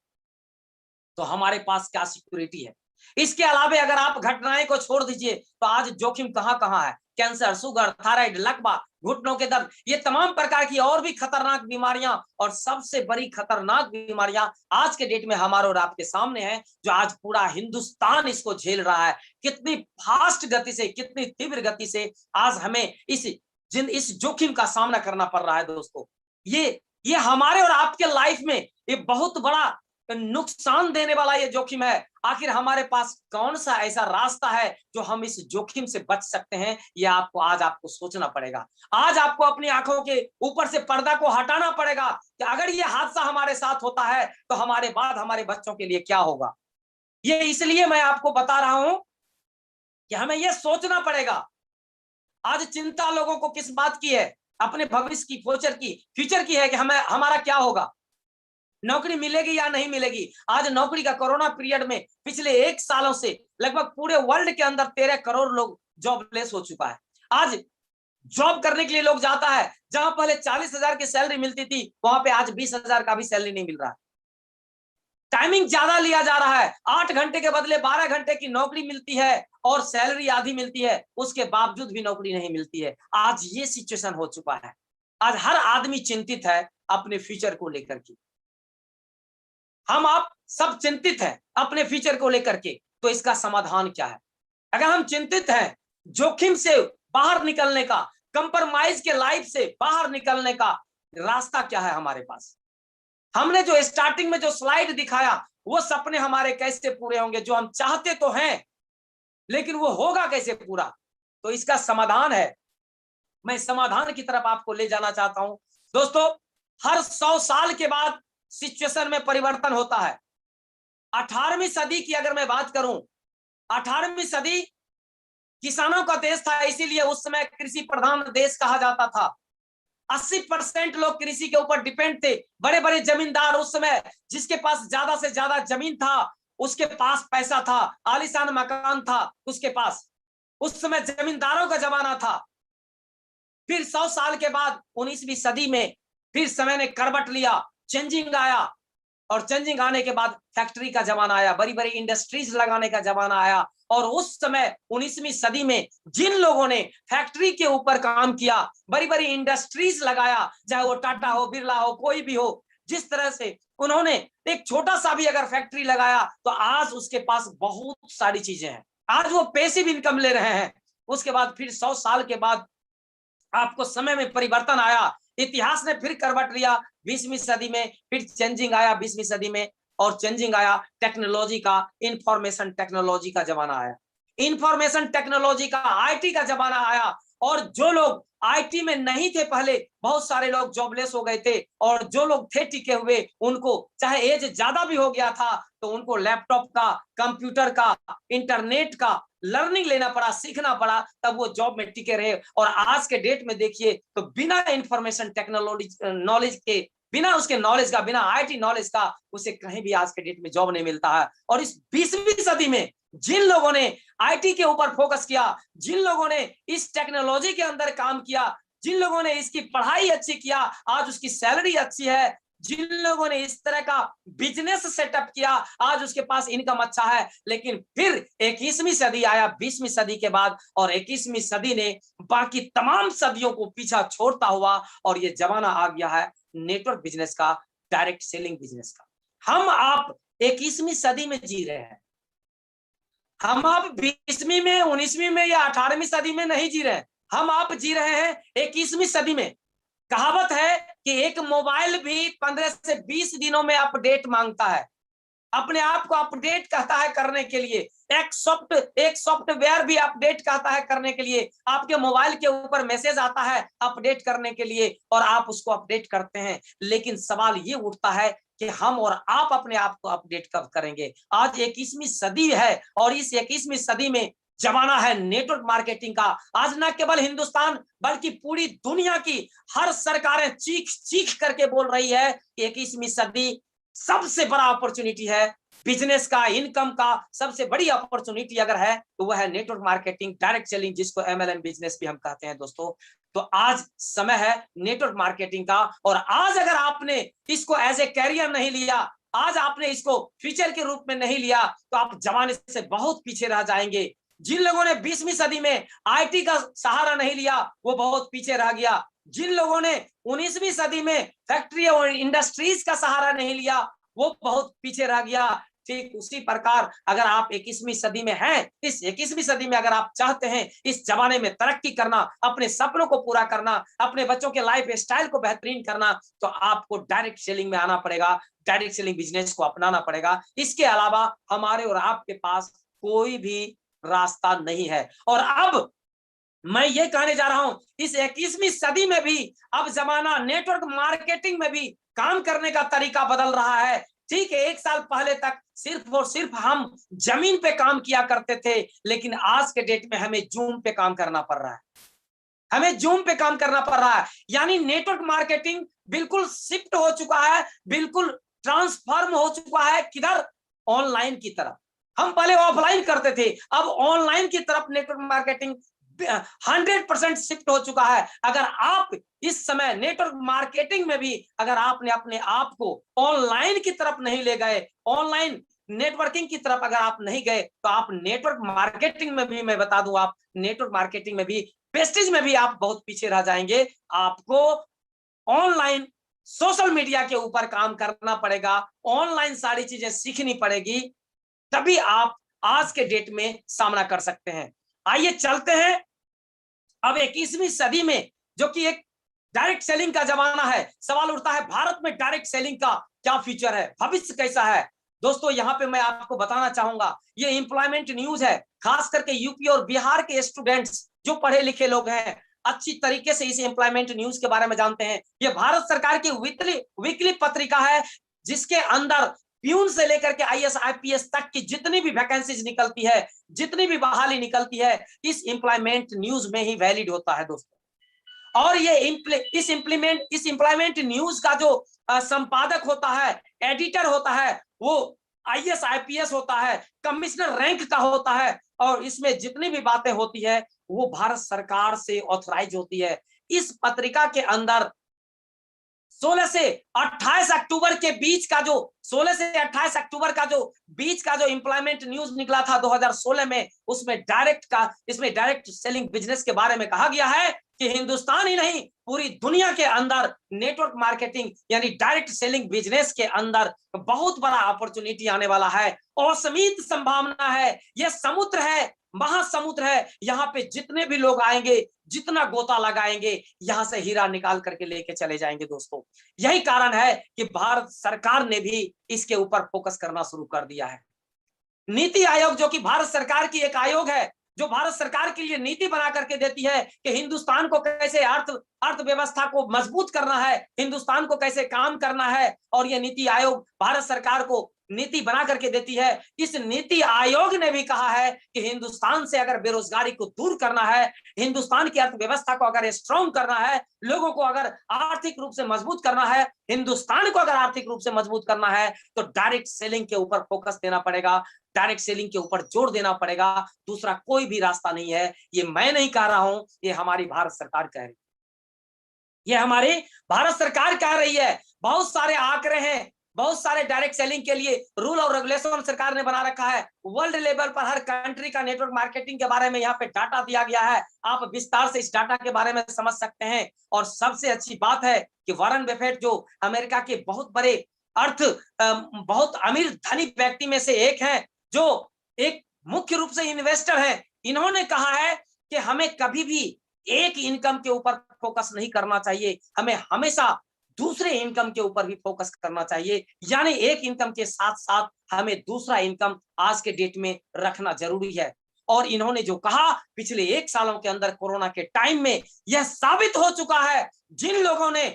तो हमारे पास क्या सिक्योरिटी है? इसके अलावे अगर आप घटनाएं को छोड़ दीजिए तो आज जोखिम कहां कहां है। कैंसर, शुगर, थायराइड, लकवा, घुटनों के दर्द, ये तमाम प्रकार की और भी खतरनाक बीमारियां, और सबसे बड़ी खतरनाक बीमारियां आज के डेट में हमारे और आपके सामने हैं, जो आज पूरा हिंदुस्तान इसको झेल रहा है। कितनी फास्ट गति से, कितनी तीव्र गति से आज हमें इस जोखिम का सामना करना पड़ रहा है दोस्तों। ये हमारे और आपके लाइफ में ये बहुत बड़ा नुकसान देने वाला ये जोखिम है। आखिर हमारे पास कौन सा ऐसा रास्ता है जो हम इस जोखिम से बच सकते हैं? ये आज आपको सोचना पड़ेगा। आज आपको अपनी आंखों के ऊपर से पर्दा को हटाना पड़ेगा कि अगर ये हादसा हमारे साथ होता है तो हमारे बाद हमारे बच्चों के लिए क्या होगा। ये इसलिए मैं आपको बता रहा हूं कि हमें ये सोचना पड़ेगा। आज चिंता लोगों को किस बात की है? अपने भविष्य की, फ्यूचर की है कि हमें हमारा क्या होगा, नौकरी मिलेगी या नहीं मिलेगी। आज नौकरी का कोरोना पीरियड में पिछले 1 सालों से लगभग पूरे वर्ल्ड के अंदर 13 करोड़ लोग जॉबलेस हो चुका है। आज जॉब करने के लिए लोग जाता है, जहां पहले 40,000 की सैलरी मिलती थी, वहां पे आज 20,000 का भी सैलरी नहीं मिल रहा है। टाइमिंग ज्यादा लिया जा रहा है, 8 घंटे के बदले 12 घंटे की नौकरी मिलती है और सैलरी आधी मिलती है, उसके बावजूद भी नौकरी नहीं मिलती है। आज ये सिचुएशन हो चुका है। आज हर आदमी चिंतित है अपने फ्यूचर को लेकर के। हम आप सब चिंतित हैं अपने फ्यूचर को लेकर के। तो इसका समाधान क्या है? अगर हम चिंतित हैं, जोखिम से बाहर निकलने का, कंप्रोमाइज के लाइफ से बाहर निकलने का रास्ता क्या है हमारे पास? हमने जो स्टार्टिंग में जो स्लाइड दिखाया, वो सपने हमारे कैसे पूरे होंगे? जो हम चाहते तो हैं, लेकिन वो होगा कैसे पूरा? तो इसका समाधान है, मैं समाधान की तरफ आपको ले जाना चाहता हूं। दोस्तों, हर 100 साल के बाद सिचुएशन में परिवर्तन होता है। 18वीं सदी की अगर मैं बात करूं, 18वीं सदी किसानों का देश था, इसीलिए उस समय कृषि प्रधान देश कहा जाता था। 80% लोग कृषि के ऊपर डिपेंड थे। बड़े बड़े जमींदार उस समय, जिसके पास ज्यादा से ज्यादा जमीन था, उसके पास पैसा था, आलीशान मकान था उसके पास। उस समय जमींदारों का जमाना था। फिर 100 साल के बाद 19वीं सदी में फिर समय ने करवट लिया, चेंजिंग आया, और चेंजिंग आने के बाद फैक्ट्री का जमाना आया, बड़ी बड़ी इंडस्ट्रीज लगाने का जमाना आया। और उस समय 19वीं सदी में जिन लोगों ने फैक्ट्री के ऊपर काम किया, बड़ी बड़ी इंडस्ट्रीज लगाया, चाहे वो टाटा हो, बिरला हो, कोई भी हो, जिस तरह से उन्होंने एक छोटा सा भी अगर फैक्ट्री लगाया, तो आज उसके पास बहुत सारी चीजें हैं। आज वो पैसिव इनकम ले रहे हैं। उसके बाद फिर 100 साल के बाद आपको समय में परिवर्तन आया, इतिहास ने फिर करवट लिया 20वीं सदी में, फिर चेंजिंग आया 20वीं सदी में, और चेंजिंग आया टेक्नोलॉजी का, इंफॉर्मेशन टेक्नोलॉजी का जमाना आया, इंफॉर्मेशन टेक्नोलॉजी का, आईटी का जमाना आया। और जो लोग आईटी में नहीं थे पहले, बहुत सारे लोग जॉबलेस हो गए थे, और जो लोग थे टिके हुए, उनको चाहे एज ज्यादा भी हो गया था, तो उनको लैपटॉप का, कंप्यूटर का, इंटरनेट का लर्निंग लेना पड़ा, सीखना पड़ा, तब वो जॉब में टिके रहे। और आज के डेट में देखिए तो बिना इंफॉर्मेशन टेक्नोलॉजी नॉलेज के, बिना उसके नॉलेज का, बिना आईटी नॉलेज का, उसे कहीं भी आज के डेट में जॉब नहीं मिलता है। और इस 20वीं सदी में जिन लोगों ने आईटी के ऊपर फोकस किया, जिन लोगों ने इस टेक्नोलॉजी के अंदर काम किया, जिन लोगों ने इसकी पढ़ाई अच्छी किया, आज उसकी सैलरी अच्छी है। जिन लोगों ने इस तरह का बिजनेस सेटअप किया, आज उसके पास इनकम अच्छा है। लेकिन फिर 21वीं सदी आया 20वीं सदी के बाद, और 21वीं सदी ने बाकी तमाम सदियों को पीछा छोड़ता हुआ, और ये जमाना आ गया है नेटवर्क बिजनेस का, डायरेक्ट सेलिंग बिजनेस का। हम आप 21वीं सदी में जी रहे हैं। हम आप 20वीं में, 19वीं में या 18वीं सदी में नहीं जी रहे हैं। हम आप जी रहे हैं 21वीं सदी में। कहावत है कि एक मोबाइल भी 15 से 20 दिनों में अपडेट मांगता है, अपने आप को अपडेट कहता है करने के लिए। एक सॉफ्टवेयर भी अपडेट कहता है करने के लिए। आपके मोबाइल के ऊपर मैसेज आता है अपडेट करने के लिए, और आप उसको अपडेट करते हैं। लेकिन सवाल ये उठता है कि हम और आप अपने आप को अपडेट कब करेंगे? आज 21वीं सदी है, और इस 21वीं सदी में जमाना है नेटवर्क मार्केटिंग का। आज न केवल हिंदुस्तान बल्कि पूरी दुनिया की हर सरकारें चीख चीख करके बोल रही है कि 21वीं सदी सबसे बड़ा अपॉर्चुनिटी है बिजनेस का, इनकम का। सबसे बड़ी अपॉर्चुनिटी अगर है तो वह है नेटवर्क मार्केटिंग, डायरेक्ट सेलिंग, जिसको एमएलएम बिजनेस भी हम कहते हैं दोस्तों। तो आज समय है नेटवर्क मार्केटिंग का। और आज अगर आपने इसको एज ए कैरियर नहीं लिया, आज आपने इसको फ्यूचर के रूप में नहीं लिया, तो आप जमाने से बहुत पीछे रह जाएंगे। जिन लोगों ने 20वीं सदी में आईटी का सहारा नहीं लिया, वो बहुत पीछे रह गया। जिन लोगों ने 19वीं सदी में फैक्ट्री और इंडस्ट्रीज का सहारा नहीं लिया, वो बहुत पीछे रह गया। ठीक उसी प्रकार अगर आप 21वीं सदी में हैं, इस 21वीं सदी में अगर आप चाहते हैं इस जमाने में तरक्की करना, अपने सपनों को पूरा करना, अपने बच्चों के लाइफ स्टाइल को बेहतरीन करना, तो आपको डायरेक्ट सेलिंग में आना पड़ेगा, डायरेक्ट सेलिंग बिजनेस को अपनाना पड़ेगा। इसके अलावा हमारे और आपके पास कोई भी रास्ता नहीं है। और अब मैं ये कहने जा रहा हूं, इस 21वीं सदी में भी अब जमाना नेटवर्क मार्केटिंग में भी काम करने का तरीका बदल रहा है। ठीक है, 1 साल पहले तक सिर्फ और सिर्फ हम जमीन पे काम किया करते थे, लेकिन आज के डेट में हमें जूम पे काम करना पड़ रहा है। हमें जूम पे काम करना पड़ रहा है। यानी नेटवर्क मार्केटिंग बिल्कुल शिफ्ट हो चुका है, बिल्कुल ट्रांसफॉर्म हो चुका है। किधर? ऑनलाइन की तरफ। हम पहले ऑफलाइन करते थे, अब ऑनलाइन की तरफ नेटवर्क मार्केटिंग 100% शिफ्ट हो चुका है। अगर आप इस समय नेटवर्क मार्केटिंग में भी अगर आपने अपने आप को ऑनलाइन की तरफ नहीं ले गए, ऑनलाइन नेटवर्किंग की तरफ अगर आप नहीं गए, तो आप नेटवर्क मार्केटिंग में भी, मैं बता दूं, आप नेटवर्क मार्केटिंग में भी, वेस्टेज में भी आप बहुत पीछे रह जाएंगे। आपको ऑनलाइन सोशल मीडिया के ऊपर काम करना पड़ेगा, ऑनलाइन सारी चीजें सीखनी पड़ेगी, तभी आप आज के डेट में सामना कर सकते हैं। आइए चलते हैं अब 21वीं सदी में, जो कि एक डायरेक्ट सेलिंग का जमाना है। सवाल उठता है भारत में डायरेक्ट सेलिंग का क्या फ्यूचर है, भविष्य कैसा है। दोस्तों यहाँ पे मैं आपको बताना चाहूंगा, ये एम्प्लॉयमेंट न्यूज है, खास करके यूपी और बिहार के स्टूडेंट्स जो पढ़े लिखे लोग हैं अच्छी तरीके से इस एम्प्लॉयमेंट न्यूज के बारे में जानते हैं। ये भारत सरकार की वीकली पत्रिका है, जिसके अंदर प्यून से लेकर के आईएएस आईपीएस तक की जितनी भी वैकेंसीज निकलती है, जितनी भी बहाली निकलती है, इस एम्प्लॉयमेंट न्यूज में ही वैलिड होता है दोस्तों। और ये इस एम्प्लॉयमेंट न्यूज का जो संपादक होता है, एडिटर होता है, वो आईएएस आईपीएस होता है, कमिश्नर रैंक का होता है, और इसमें जितनी भी बातें होती है वो भारत सरकार से ऑथराइज होती है। इस पत्रिका के अंदर 16 से 28 अक्टूबर के बीच का जो 16 से 28 अक्टूबर का जो बीच का जो एम्प्लॉयमेंट न्यूज निकला था 2016 में, उसमें इसमें डायरेक्ट सेलिंग बिजनेस के बारे में कहा गया है कि हिंदुस्तान ही नहीं पूरी दुनिया के अंदर नेटवर्क मार्केटिंग यानी डायरेक्ट सेलिंग बिजनेस के अंदर बहुत बड़ा अपॉर्चुनिटी आने वाला है, असीमित संभावना है। यह समुद्र है, महासमुद्र है, यहाँ पे जितने भी लोग आएंगे, जितना गोता लगाएंगे, यहां से हीरा निकाल करके लेके चले जाएंगे। दोस्तों यही कारण है कि भारत सरकार ने भी इसके ऊपर फोकस करना शुरू कर दिया है। नीति आयोग, जो कि भारत सरकार की एक आयोग है, जो भारत सरकार के लिए नीति बना करके देती है कि हिंदुस्तान को कैसे अर्थव्यवस्था को मजबूत करना है, हिंदुस्तान को कैसे काम करना है, और यह नीति आयोग भारत सरकार को नीति बना करके देती है। इस नीति आयोग ने भी कहा है कि हिंदुस्तान से अगर बेरोजगारी को दूर करना है, हिंदुस्तान की अर्थव्यवस्था को अगर स्ट्रॉन्ग करना है, लोगों को अगर आर्थिक रूप से मजबूत करना है, हिंदुस्तान को अगर आर्थिक रूप से मजबूत करना है, तो डायरेक्ट सेलिंग के ऊपर फोकस देना पड़ेगा, डायरेक्ट सेलिंग के ऊपर जोर देना पड़ेगा। दूसरा कोई भी रास्ता नहीं है। ये मैं नहीं कह रहा हूं, ये हमारी भारत सरकार कह रही है, ये हमारी भारत सरकार कह रही है। बहुत सारे आंकड़े हैं, बहुत सारे डायरेक्ट सेलिंग के लिए रूल और रेगुलेशन सरकार ने बना रखा है। वर्ल्ड लेवल पर हर कंट्री का नेटवर्क मार्केटिंग के बारे में यहाँ पे डाटा दिया गया है, आप विस्तार से इस डाटा के बारे में समझ सकते हैं। और सबसे अच्छी बात है कि वॉरेन बफेट, जो अमेरिका के बहुत बड़े बहुत अमीर धनी व्यक्ति में से एक है, जो एक मुख्य रूप से इन्वेस्टर है, इन्होंने कहा है कि हमें कभी भी एक इनकम के ऊपर फोकस नहीं करना चाहिए, हमें हमेशा दूसरे इनकम के ऊपर भी फोकस करना चाहिए। यानी एक इनकम के साथ साथ हमें दूसरा इनकम आज के डेट में रखना जरूरी है। और इन्होंने जो कहा, पिछले 1 सालों के अंदर कोरोना के टाइम में यह साबित हो चुका है, जिन लोगों ने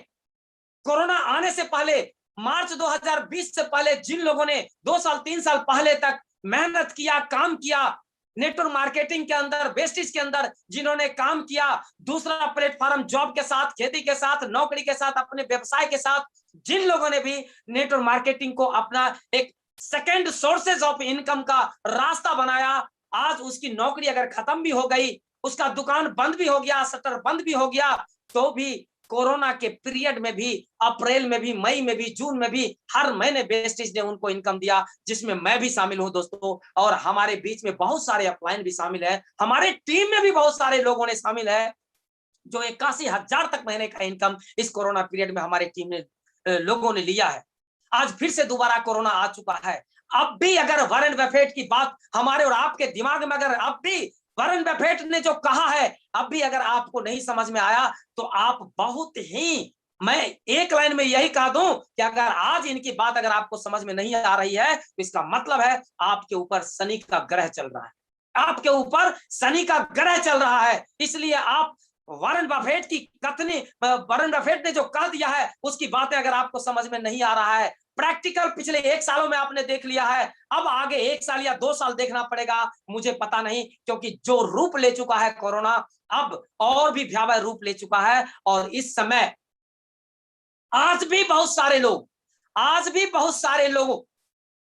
कोरोना आने से पहले, मार्च 2020 से पहले, जिन लोगों ने 2 साल 3 साल पहले तक मेहनत किया, काम किया, नेटवर्क मार्केटिंग के अंदर, वेस्टेज के अंदर जिन्होंने काम किया, दूसरा प्लेटफॉर्म जॉब के साथ, खेती के साथ, नौकरी के साथ, अपने व्यवसाय के साथ, जिन लोगों ने भी नेटवर्क मार्केटिंग को अपना एक सेकेंड सोर्सेज ऑफ इनकम का रास्ता बनाया, आज उसकी नौकरी अगर खत्म भी हो गई, उसका दुकान बंद भी हो गया, शटर बंद भी हो गया, तो भी कोरोना के पीरियड में भी, अप्रैल में भी, मई में भी, जून में भी, हर महीने वेस्टेज ने उनको इनकम दिया, जिसमें मैं भी शामिल हूं दोस्तों। और हमारे बीच में बहुत सारे अपलाइन भी शामिल है, हमारे टीम में भी बहुत सारे लोगों ने शामिल है, जो 81,000 तक महीने का इनकम इस कोरोना पीरियड में हमारे टीम ने लोगों ने लिया है। आज फिर से दोबारा कोरोना आ चुका है। अब भी अगर वॉरेन बफेट की बात हमारे और आपके दिमाग में, अगर अब भी वॉरेन बफेट ने जो कहा है, अब भी अगर आपको नहीं समझ में आया, तो आप बहुत ही, मैं एक लाइन में यही कह दूं कि अगर आज इनकी बात अगर आपको समझ में नहीं आ रही है, तो इसका मतलब है आपके ऊपर शनि का ग्रह चल रहा है, आपके ऊपर शनि का ग्रह चल रहा है। इसलिए आप वॉरेन बफेट की कथनी, वॉरेन बफेट ने जो कह दिया है, उसकी बातें अगर आपको समझ में नहीं आ रहा है, प्रैक्टिकल पिछले 1 सालों में आपने देख लिया है, अब आगे 1 साल या 2 साल देखना पड़ेगा, मुझे पता नहीं, क्योंकि जो रूप ले चुका है कोरोना, अब और भी भयावह रूप ले चुका है। और इस समय आज भी बहुत सारे लोग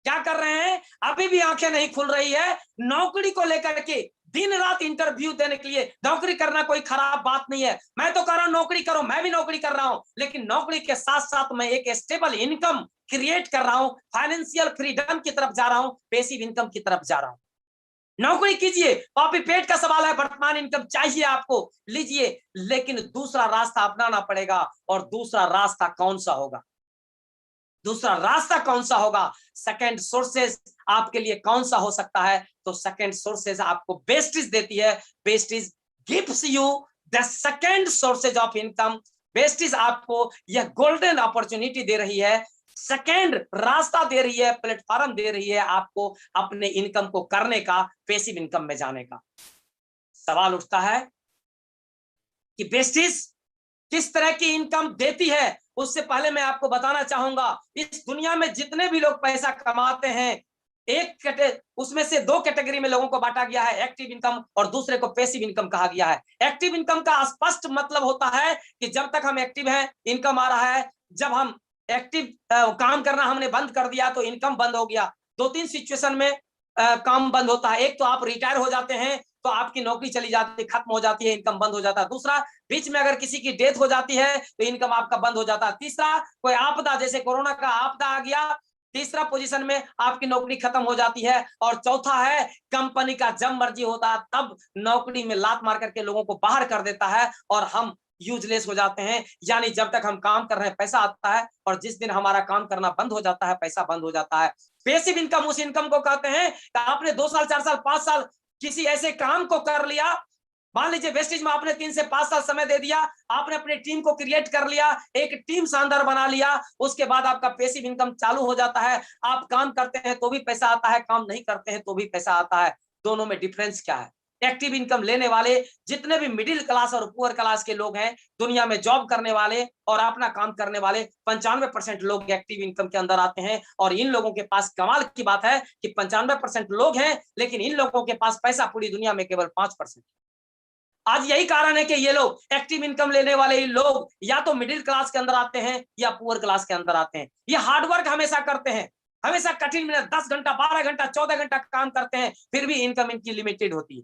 क्या कर रहे हैं, अभी भी आंखें नहीं खुल रही है, नौकरी को लेकर के दिन रात इंटरव्यू देने के लिए। नौकरी करना कोई खराब बात नहीं है, मैं तो कह रहा हूं नौकरी करो, मैं भी नौकरी कर रहा हूं, लेकिन नौकरी के साथ साथ मैं एक स्टेबल इनकम क्रिएट कर रहा हूं, फाइनेंशियल फ्रीडम की तरफ जा रहा हूं, पैसिव इनकम की तरफ जा रहा हूं। नौकरी कीजिए, पापी पेट का सवाल है, वर्तमान इनकम चाहिए आपको, लीजिए, लेकिन दूसरा रास्ता अपनाना पड़ेगा। और दूसरा रास्ता कौन सा होगा? दूसरा रास्ता कौन सा होगा? सेकंड सोर्सेज आपके लिए कौन सा हो सकता है? तो सेकंड सोर्सेज आपको वेस्टेज देती है। Wastage gives you the second sources of income. Wastage आपको यह गोल्डन अपॉर्चुनिटी दे रही है, सेकंड रास्ता दे रही है, प्लेटफॉर्म दे रही है आपको अपने इनकम को करने का, पैसिव इनकम में जाने का। सवाल उठता है कि वेस्टेज किस तरह की इनकम देती है। उससे पहले मैं आपको बताना चाहूंगा, इस दुनिया में जितने भी लोग पैसा कमाते हैं, उसमें से दो कैटेगरी में लोगों को बांटा गया है, एक्टिव इनकम और दूसरे को पैसिव इनकम कहा गया है। एक्टिव इनकम का स्पष्ट मतलब होता है कि जब तक हम एक्टिव हैं इनकम आ रहा है, जब हम एक्टिव काम करना हमने बंद कर दिया तो इनकम बंद हो गया। दो तीन सिचुएशन में काम बंद होता है। एक तो आप रिटायर हो जाते हैं तो आपकी नौकरी चली जाती है, खत्म हो जाती है, इनकम बंद हो जाता है। दूसरा, बीच में अगर किसी की डेथ हो जाती है तो इनकम आपका बंद हो जाता है। तीसरा, कोई आपदा जैसे कोरोना का आपदा आ गया, तीसरा पोजीशन में आपकी नौकरी खत्म हो जाती है। और चौथा है, कंपनी का जब मर्जी होता है तब नौकरी में लात मार करके लोगों को बाहर कर देता है और हम यूजलेस हो जाते हैं। यानी जब तक हम काम कर रहे हैं पैसा आता है, और जिस दिन हमारा काम करना बंद हो जाता है पैसा बंद हो जाता है। पैसिव इनकम उस इनकम को कहते हैं कि आपने 2 साल 4 साल 5 साल किसी ऐसे काम को कर लिया, मान लीजिए वेस्टेज में आपने 3 से 5 साल समय दे दिया, आपने अपनी टीम को क्रिएट कर लिया, एक टीम शानदार बना लिया, उसके बाद आपका पैसिव इनकम चालू हो जाता है। आप काम करते हैं तो भी पैसा आता है, काम नहीं करते हैं तो भी पैसा आता है। दोनों में डिफरेंस क्या है? एक्टिव इनकम लेने वाले जितने भी मिडिल क्लास और पुअर क्लास के लोग हैं, दुनिया में जॉब करने वाले और अपना काम करने वाले 95% लोग एक्टिव इनकम के अंदर आते हैं। और इन लोगों के पास कमाल की बात है कि 95% लोग हैं, लेकिन इन लोगों के पास पैसा पूरी दुनिया में केवल 5%। आज यही कारण है कि ये लोग एक्टिव इनकम लेने वाले लोग या तो मिडिल क्लास के अंदर आते हैं या पुअर क्लास के अंदर आते हैं। ये हार्डवर्क हमेशा करते हैं, हमेशा कठिन मेहनत, 10 घंटा 12 घंटा 14 घंटा काम करते हैं, फिर भी इनकम इनकी लिमिटेड होती है।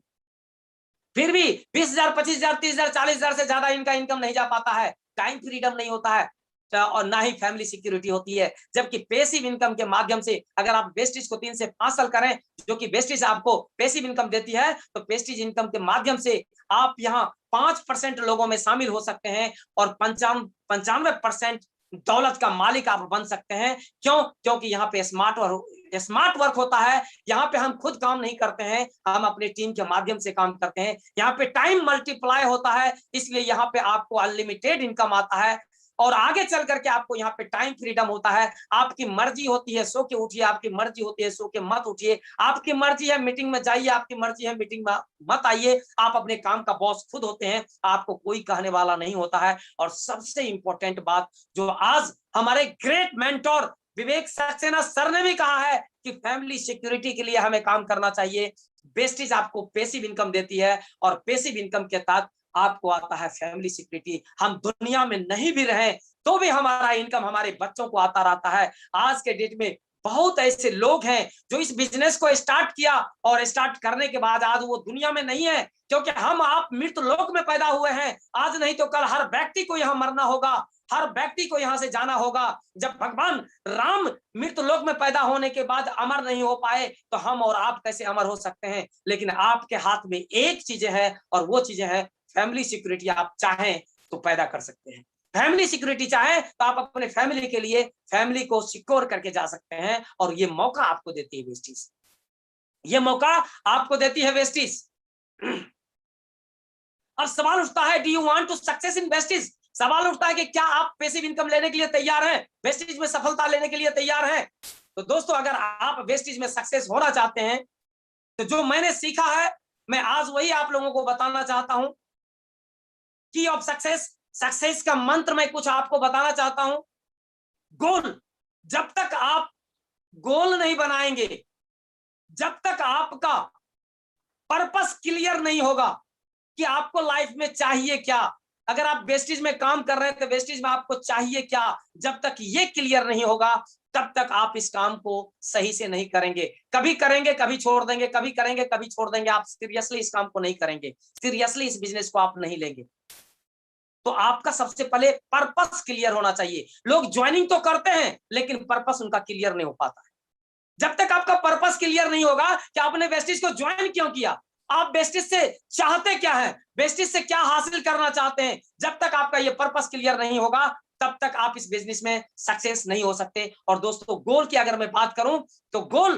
फिर भी 20,000 25,000 30,000 40,000 से ज्यादा इनका इनकम नहीं जा पाता है। टाइम फ्रीडम नहीं होता है और ना ही फैमिली सिक्योरिटी होती है। जबकि पैसिव इनकम के माध्यम से अगर आप वेस्टेज को 3 से 5 साल करें, जो कि वेस्टेज आपको पैसिव इनकम देती है, तो पैसिव इनकम के माध्यम से आप यहाँ 5% लोगों में शामिल हो सकते हैं और 95% दौलत का मालिक आप बन सकते हैं। क्यों? क्योंकि यहाँ पे स्मार्ट वर्क होता है। यहाँ पे हम खुद काम नहीं करते हैं, हम अपनी टीम के माध्यम से काम करते हैं। यहाँ पे टाइम मल्टीप्लाई होता है, इसलिए यहाँ पे आपको अनलिमिटेड इनकम आता है। और आगे चल करके आपको यहाँ पे टाइम फ्रीडम होता है। आपकी मर्जी होती है सो के उठिए, आपकी मर्जी होती है सो के मत उठिए, आपकी मर्जी है मीटिंग में जाइए, आपकी मर्जी है मीटिंग में मत आइए। आप अपने काम का बॉस खुद होते हैं, आपको कोई कहने वाला नहीं होता है। और सबसे इंपॉर्टेंट बात जो आज हमारे ग्रेट मेंटोर विवेक सक्सेना सर ने भी कहा है कि फैमिली सिक्योरिटी के लिए हमें काम करना चाहिए। वेस्टेज आपको पैसिव इनकम देती है और पैसिव इनकम के तहत आपको आता है फैमिली सिक्योरिटी। हम दुनिया में नहीं भी रहे तो भी हमारा इनकम हमारे बच्चों को आता रहता है। आज के डेट में बहुत ऐसे लोग हैं जो इस बिजनेस को स्टार्ट किया और स्टार्ट करने के बाद आज वो दुनिया में नहीं है, क्योंकि हम आप मृत लोक में पैदा हुए हैं। आज नहीं तो कल हर व्यक्ति को यहाँ मरना होगा, हर व्यक्ति को यहाँ से जाना होगा। जब भगवान राम मृत लोक में पैदा होने के बाद अमर नहीं हो पाए तो हम और आप कैसे अमर हो सकते हैं? लेकिन आपके हाथ में एक चीज है और वो चीजें है फैमिली सिक्योरिटी। आप चाहें तो पैदा कर सकते हैं, फैमिली सिक्योरिटी चाहे तो आप अपने फैमिली के लिए फैमिली को सिक्योर करके जा सकते हैं। और ये मौका आपको देती है वेस्टीज, ये मौका आपको देती है वेस्टीज। अब सवाल उठता है, do you want to success in Vestige? सवाल उठता है कि क्या आप पैसिव इनकम लेने के लिए तैयार हैं, वेस्टीज में सफलता लेने के लिए तैयार हैं? तो दोस्तों, अगर आप वेस्टीज में सक्सेस होना चाहते हैं तो जो मैंने सीखा है मैं आज वही आप लोगों को बताना चाहता हूं। की ऑफ सक्सेस, सक्सेस का मंत्र मैं कुछ आपको बताना चाहता हूं। गोल, जब तक आप गोल नहीं बनाएंगे, जब तक आपका पर्पस क्लियर नहीं होगा कि आपको लाइफ में चाहिए क्या, अगर आप वेस्टेज में काम कर रहे हैं तो वेस्टेज में आपको चाहिए क्या, जब तक ये क्लियर नहीं होगा तब तक आप इस काम को सही से नहीं करेंगे। कभी करेंगे कभी छोड़ देंगे, कभी करेंगे कभी छोड़ देंगे, आप सीरियसली इस काम को नहीं करेंगे, सीरियसली इस बिजनेस को आप नहीं लेंगे। तो आपका सबसे पहले पर्पस क्लियर होना चाहिए। लोग ज्वाइनिंग तो करते हैं लेकिन पर्पस उनका क्लियर नहीं हो पाता है। जब तक आपका पर्पस क्लियर नहीं होगा कि आपने वेस्टेज को ज्वाइन क्यों किया, आप वेस्टेज से चाहते क्या है, वेस्टेज से क्या हासिल करना चाहते हैं, जब तक आपका ये पर्पस क्लियर नहीं होगा तब तक आप इस बिजनेस में सक्सेस नहीं हो सकते। और दोस्तों गोल की अगर मैं बात करूं तो गोल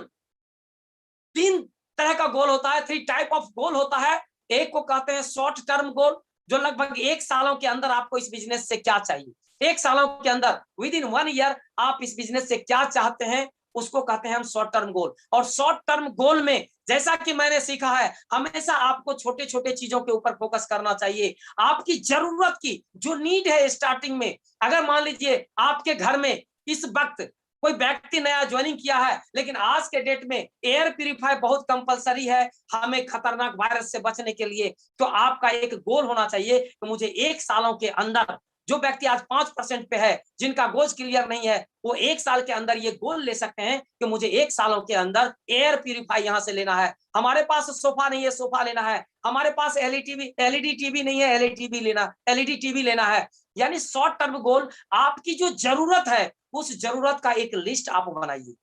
3 तरह का गोल होता है, 3 टाइप ऑफ गोल होता है। एक को कहते हैं शॉर्ट टर्म गोल, जो लगभग 1 सालों के अंदर आपको इस बिजनेस से क्या चाहिए, 1 सालों के अंदर विद इन 1 ईयर आप इस बिजनेस से क्या चाहते हैं, उसको कहते हैं हम शॉर्ट टर्म गोल। और शॉर्ट टर्म गोल में जैसा कि मैंने सीखा है, हमेशा आपको छोटे छोटे चीजों के ऊपर फोकस करना चाहिए। आपकी जरूरत की जो नीड है स्टार्टिंग में, अगर मान लीजिए आपके घर में इस वक्त कोई व्यक्ति नया ज्वाइनिंग किया है, लेकिन आज के डेट में एयर प्यूरिफायर बहुत कंपलसरी है हमें खतरनाक वायरस से बचने के लिए, तो आपका एक गोल होना चाहिए कि मुझे 1 सालों के अंदर, जो व्यक्ति आज 5% पे है, जिनका गोल क्लियर नहीं है, वो 1 साल के अंदर ये गोल ले सकते हैं कि मुझे 1 सालों के अंदर एयर प्यूरिफाई यहां से लेना है। हमारे पास सोफा नहीं है, सोफा लेना है। हमारे पास एलईडी टीवी नहीं है, एलईडी टीवी लेना है। यानी शॉर्ट टर्म गोल, आपकी जो जरूरत है उस जरूरत का एक लिस्ट आप बनाइए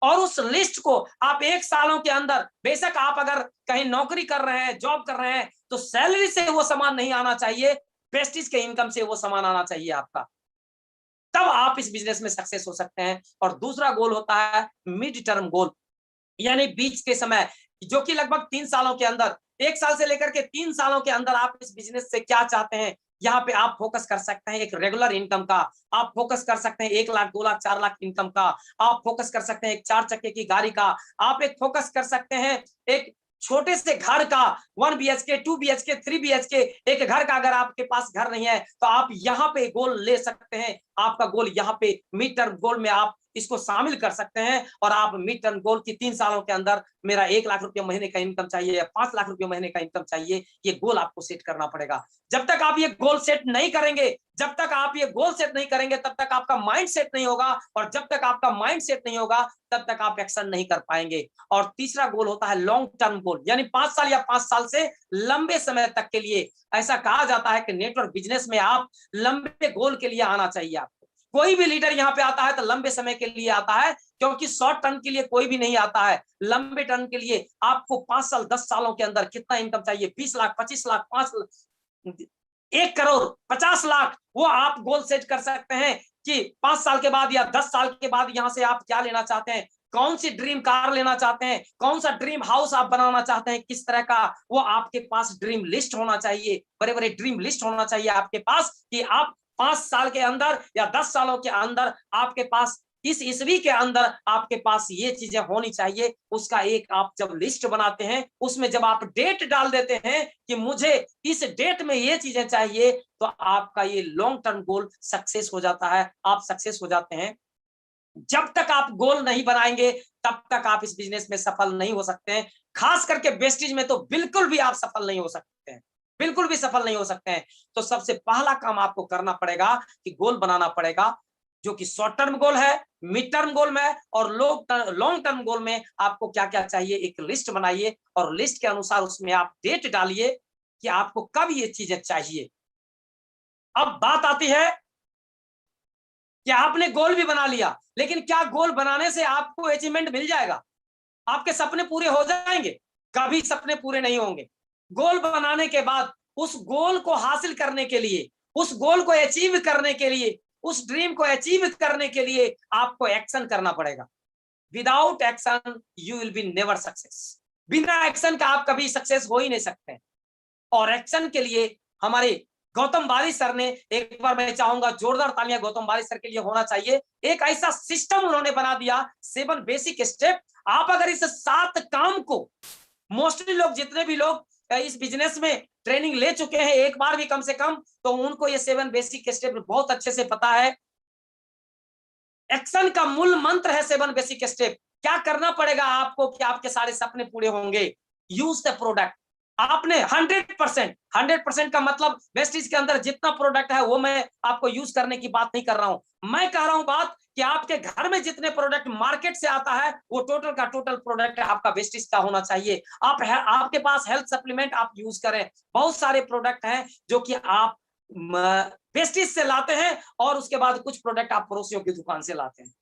और उस लिस्ट को आप 1 सालों के अंदर, बेशक आप अगर कहीं नौकरी कर रहे हैं, जॉब कर रहे हैं, तो सैलरी से वो सामान नहीं आना चाहिए, वेस्टेज के इनकम से वो सामान आना चाहिए आपका, तब आप इस बिजनेस में सक्सेस हो सकते हैं। और दूसरा गोल होता है मिड टर्म गोल, यानी बीच के समय, जो कि लगभग 3 सालों के अंदर, 1 साल से लेकर के 3 सालों के अंदर आप इस बिजनेस से क्या चाहते हैं, यहाँ पे आप फोकस कर सकते हैं एक रेगुलर इनकम का, आप फोकस कर सकते हैं 1 लाख 2 लाख 4 लाख इनकम का, आप फोकस कर सकते हैं एक 4 चक्के की गाड़ी का, आप एक फोकस कर सकते हैं एक छोटे से घर का, 1 BHK 2 BHK 3 BHK एक घर का। अगर आपके पास घर नहीं है तो आप यहाँ पे गोल ले सकते हैं, आपका गोल यहाँ पे मिड टर्म गोल में आप इसको शामिल कर सकते हैं। और आप मिड टर्म गोल की 3 सालों के अंदर मेरा 1 लाख रुपया महीने का इनकम चाहिए या 5 लाख रुपया महीने का इनकम चाहिए, ये गोल आपको सेट करना पड़ेगा। जब तक आप ये गोल सेट नहीं करेंगे, जब तक आप ये गोल सेट नहीं करेंगे, तब तक आपका माइंड सेट नहीं होगा, और जब तक आपका माइंड सेट नहीं होगा तब तक आप एक्शन नहीं कर पाएंगे। और तीसरा गोल होता है लॉन्ग टर्म गोल, यानी 5 साल या 5 साल से लंबे समय तक के लिए। ऐसा कहा जाता है कि नेटवर्क बिजनेस में आप लंबे गोल के लिए आना चाहिए। आपको कोई भी लीडर यहाँ पे आता है तो लंबे समय के लिए आता है, क्योंकि शॉर्ट टर्म के लिए कोई भी नहीं आता है। लंबे टर्म के लिए आपको 5 साल 10 सालों के अंदर कितना इनकम चाहिए, 20 लाख 25 लाख 5 1 करोड़ 50 लाख, वो आप गोल सेट कर सकते हैं कि 5 साल के बाद या 10 साल के बाद यहाँ से आप क्या लेना चाहते हैं, कौन सी ड्रीम कार लेना चाहते हैं, कौन सा ड्रीम हाउस आप बनाना चाहते हैं, किस तरह का, वो आपके पास ड्रीम लिस्ट होना चाहिए, बड़े बड़े ड्रीम लिस्ट होना चाहिए आपके पास, कि आप 5 साल के अंदर या 10 सालों के अंदर आपके पास, इस ईस्वी के अंदर आपके पास ये चीजें होनी चाहिए। उसका एक आप जब लिस्ट बनाते हैं, उसमें जब आप डेट डाल देते हैं कि मुझे इस डेट में ये चीजें चाहिए, तो आपका ये लॉन्ग टर्म गोल सक्सेस हो जाता है, आप सक्सेस हो जाते हैं। जब तक आप गोल नहीं बनाएंगे तब तक आप इस बिजनेस में सफल नहीं हो सकते हैं। खास करके वेस्टेज में तो बिल्कुल भी आप सफल नहीं हो सकते हैं, बिल्कुल भी सफल नहीं हो सकते हैं। तो सबसे पहला काम आपको करना पड़ेगा कि गोल बनाना पड़ेगा, जो कि शॉर्ट टर्म गोल है, मिड टर्म गोल में और लॉन्ग टर्म गोल में आपको क्या क्या चाहिए, एक लिस्ट बनाइए और लिस्ट के अनुसार उसमें आप डेट डालिए कि आपको कब ये चीजें चाहिए। अब बात आती है कि आपने गोल भी बना लिया, लेकिन क्या गोल बनाने से आपको अचीवमेंट मिल जाएगा, आपके सपने पूरे हो जाएंगे? कभी सपने पूरे नहीं होंगे। गोल बनाने के बाद उस गोल को हासिल करने के लिए, उस गोल को अचीव करने के लिए, उस ड्रीम को अचीव करने के लिए आपको एक्शन करना पड़ेगा। Without action you will be never success. बिना एक्शन का आप कभी सक्सेस हो ही नहीं सकते। और एक्शन के लिए हमारे गौतम बाली सर ने, एक बार मैं चाहूंगा जोरदार तालियां गौतम बाली सर के लिए होना चाहिए। एक ऐसा सिस्टम उन्होंने बना दिया, 7 बेसिक स्टेप। आप अगर इस 7 काम को, मोस्टली लोग, जितने भी लोग इस बिजनेस में ट्रेनिंग ले चुके हैं एक बार भी कम से कम, तो उनको ये 7 बेसिक स्टेप बहुत अच्छे से पता है। एक्शन का मूल मंत्र है 7 बेसिक स्टेप। क्या करना पड़ेगा आपको कि आपके सारे सपने पूरे होंगे? यूज द प्रोडक्ट, आपने 100% का मतलब वेस्टेज के अंदर जितना प्रोडक्ट है वो मैं आपको यूज करने की बात नहीं कर रहा हूं। मैं कह रहा हूं बात कि आपके घर में जितने प्रोडक्ट मार्केट से आता है वो टोटल का टोटल प्रोडक्ट आपका वेस्टेज का होना चाहिए। आपके पास हेल्थ सप्लीमेंट आप यूज करें, बहुत सारे प्रोडक्ट हैं जो कि आप वेस्टेज से लाते हैं और उसके बाद कुछ प्रोडक्ट आप पड़ोसियों की दुकान से लाते हैं।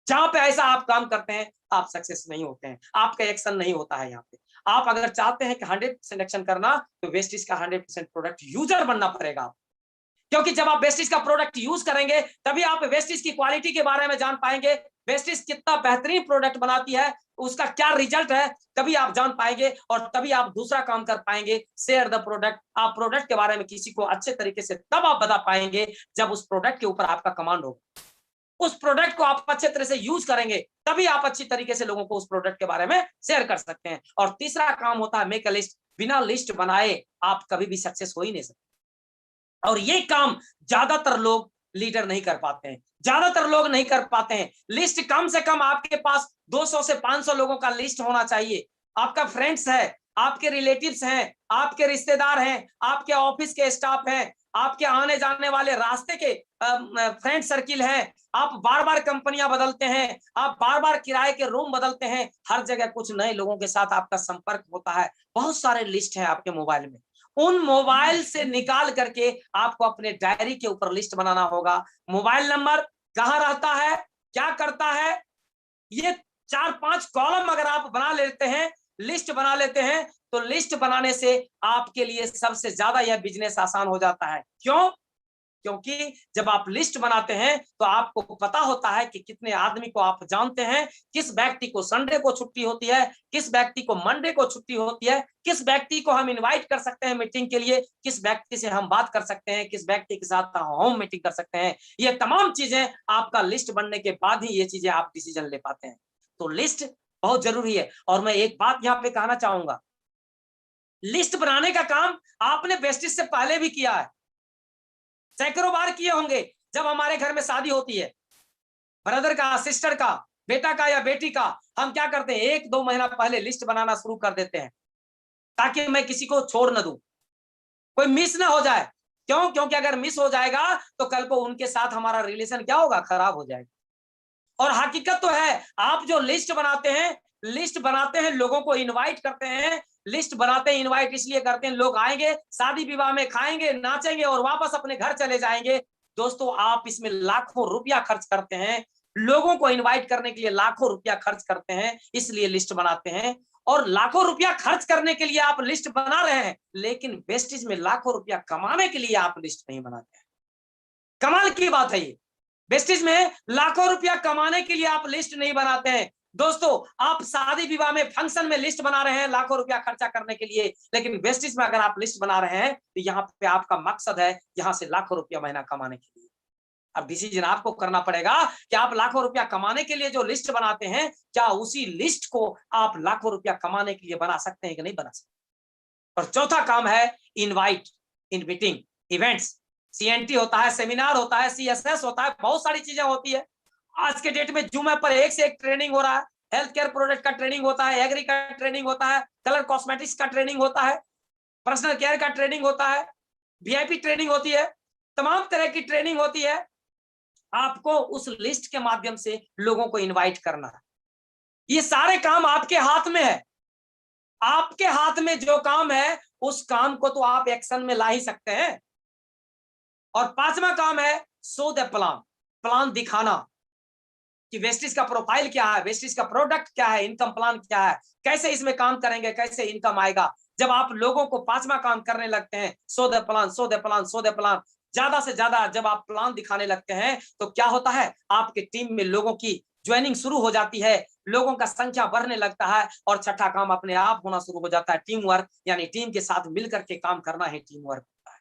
जहां पे ऐसा आप काम करते हैं आप सक्सेस नहीं होते हैं, आपका एक्शन नहीं होता है। यहाँ पे आप अगर चाहते हैं कि 100% एक्शन करना तो वेस्टेज का 100% प्रोडक्ट यूजर बनना पड़ेगा। क्योंकि जब आप वेस्टेज का प्रोडक्ट यूज करेंगे तभी आप वेस्टेज की क्वालिटी के बारे में जान पाएंगे, वेस्टेज कितना बेहतरीन प्रोडक्ट बनाती है, उसका क्या रिजल्ट है, तभी आप जान पाएंगे और तभी आप दूसरा काम कर पाएंगे, शेयर द प्रोडक्ट। आप प्रोडक्ट के बारे में किसी को अच्छे तरीके से तब आप बता पाएंगे जब उस प्रोडक्ट के ऊपर आपका कमांड होगा। उस प्रोडक्ट को आप अच्छे तरह से यूज करेंगे तभी आप अच्छी तरीके से लोगों को उस प्रोडक्ट के बारे में शेयर कर सकते हैं। और तीसरा काम होता है मेक अ लिस्ट। बिना लिस्ट बनाए आप कभी भी सक्सेस हो ही नहीं सकते। और ये काम ज्यादातर लोग लीडर नहीं कर पाते हैं, ज्यादातर लोग नहीं कर पाते हैं। लिस्ट कम से कम आपके पास 200 से 500 लोगों का लिस्ट होना चाहिए। आपका फ्रेंड्स है, आपके रिलेटिव्स हैं, आपके रिश्तेदार हैं, आपके ऑफिस के स्टाफ हैं, आपके आने जाने वाले रास्ते के फ्रेंड सर्किल हैं। आप बार बार कंपनियां बदलते हैं, आप बार बार किराए के रूम बदलते हैं, हर जगह कुछ नए लोगों के साथ आपका संपर्क होता है। बहुत सारे लिस्ट है आपके मोबाइल में, उन मोबाइल से निकाल करके आपको अपने डायरी के ऊपर लिस्ट बनाना होगा। मोबाइल नंबर कहाँ रहता है, क्या करता है, ये 4-5 कॉलम अगर आप बना लेते हैं, लिस्ट बना लेते हैं, तो लिस्ट बनाने से आपके लिए सबसे ज्यादा यह बिजनेस आसान हो जाता है। क्यों? क्योंकि जब आप लिस्ट बनाते हैं तो आपको पता होता है कि कितने आदमी को आप जानते हैं, किस व्यक्ति को संडे को छुट्टी होती है, किस व्यक्ति को मंडे को छुट्टी होती है, किस व्यक्ति को हम इनवाइट कर सकते हैं मीटिंग के लिए, किस व्यक्ति से हम बात कर सकते हैं, किस व्यक्ति के साथ होम मीटिंग कर सकते हैं। ये तमाम चीजें आपका लिस्ट बनने के बाद ही ये चीजें आप डिसीजन ले पाते हैं। तो लिस्ट बहुत जरूरी है। और मैं एक बात यहाँ पे कहना चाहूंगा, लिस्ट बनाने का काम आपने वेस्टेज से पहले भी किया है, सैकड़ों बार किए होंगे। जब हमारे घर में शादी होती है, ब्रदर का, सिस्टर का, बेटा का या बेटी का, हम क्या करते हैं, 1-2 महीना पहले लिस्ट बनाना शुरू कर देते हैं ताकि मैं किसी को छोड़ न दूं, कोई मिस ना हो जाए। क्यों? क्योंकि अगर मिस हो जाएगा तो कल को उनके साथ हमारा रिलेशन क्या होगा, खराब हो जाएगा। और हकीकत तो है, आप जो लिस्ट बनाते हैं, लिस्ट बनाते हैं, लोगों को इनवाइट करते हैं, लिस्ट बनाते हैं, इनवाइट इसलिए करते हैं, लोग आएंगे, शादी विवाह में खाएंगे, नाचेंगे और वापस अपने घर चले जाएंगे। दोस्तों, आप इसमें लाखों रुपया खर्च करते हैं, लोगों को इनवाइट करने के लिए लाखों रुपया खर्च करते हैं, इसलिए लिस्ट बनाते हैं। और लाखों रुपया खर्च करने के लिए आप लिस्ट बना रहे हैं, लेकिन वेस्टेज में लाखों रुपया कमाने के लिए आप लिस्ट नहीं बनाते हैं। कमाल की बात है ये। वेस्टेज में लाखों रुपया कमाने के लिए आप लिस्ट नहीं बनाते हैं। दोस्तों, आप शादी विवाह में, फंक्शन में लिस्ट बना रहे हैं लाखों रुपया खर्चा करने के लिए, लेकिन वेस्टेज में अगर आप लिस्ट बना रहे हैं तो यहाँ पे आपका मकसद है यहाँ से लाखों रुपया महीना कमाने के लिए। अब डिसीजन आपको करना पड़ेगा कि आप लाखों रुपया कमाने के लिए जो लिस्ट बनाते हैं, क्या उसी लिस्ट को आप लाखों रुपया कमाने के लिए बना सकते हैं कि नहीं बना सकते। और चौथा काम है इनवाइट, इनविटिंग, इवेंट्स। सीएनटी होता है, सेमिनार होता है, सीएसएस होता है, बहुत सारी चीजें होती है। आज के डेट में जूम ऐप पर एक से एक ट्रेनिंग हो रहा है। हेल्थ केयर प्रोडक्ट का ट्रेनिंग होता है, एग्री का ट्रेनिंग होता है, कलर कॉस्मेटिक्स का ट्रेनिंग होता है, पर्सनल केयर का ट्रेनिंग होता है, वीआईपी ट्रेनिंग होती है, तमाम तरह की ट्रेनिंग होती है। आपको उस लिस्ट के माध्यम से लोगों को इनवाइट करना है। ये सारे काम आपके हाथ में है। आपके हाथ में जो काम है उस काम को तो आप एक्शन में ला ही सकते हैं। और पांचवा काम है शो द प्लान, प्लान दिखाना कि वेस्टेज का प्रोफाइल क्या है, वेस्टेज का प्रोडक्ट क्या है, इनकम प्लान क्या है, कैसे इसमें काम करेंगे, कैसे इनकम आएगा। जब आप लोगों को पांचवा काम करने लगते हैं, show the plan, show the plan, show the plan, ज्यादा से ज्यादा जब आप प्लान दिखाने लगते हैं तो क्या होता है, आपके टीम में लोगों की ज्वाइनिंग शुरू हो जाती है, लोगों का संख्या बढ़ने लगता है। और छठा काम अपने आप होना शुरू हो जाता है, टीम वर्क, यानी टीम के साथ मिलकर के काम करना ही टीम वर्क होता है।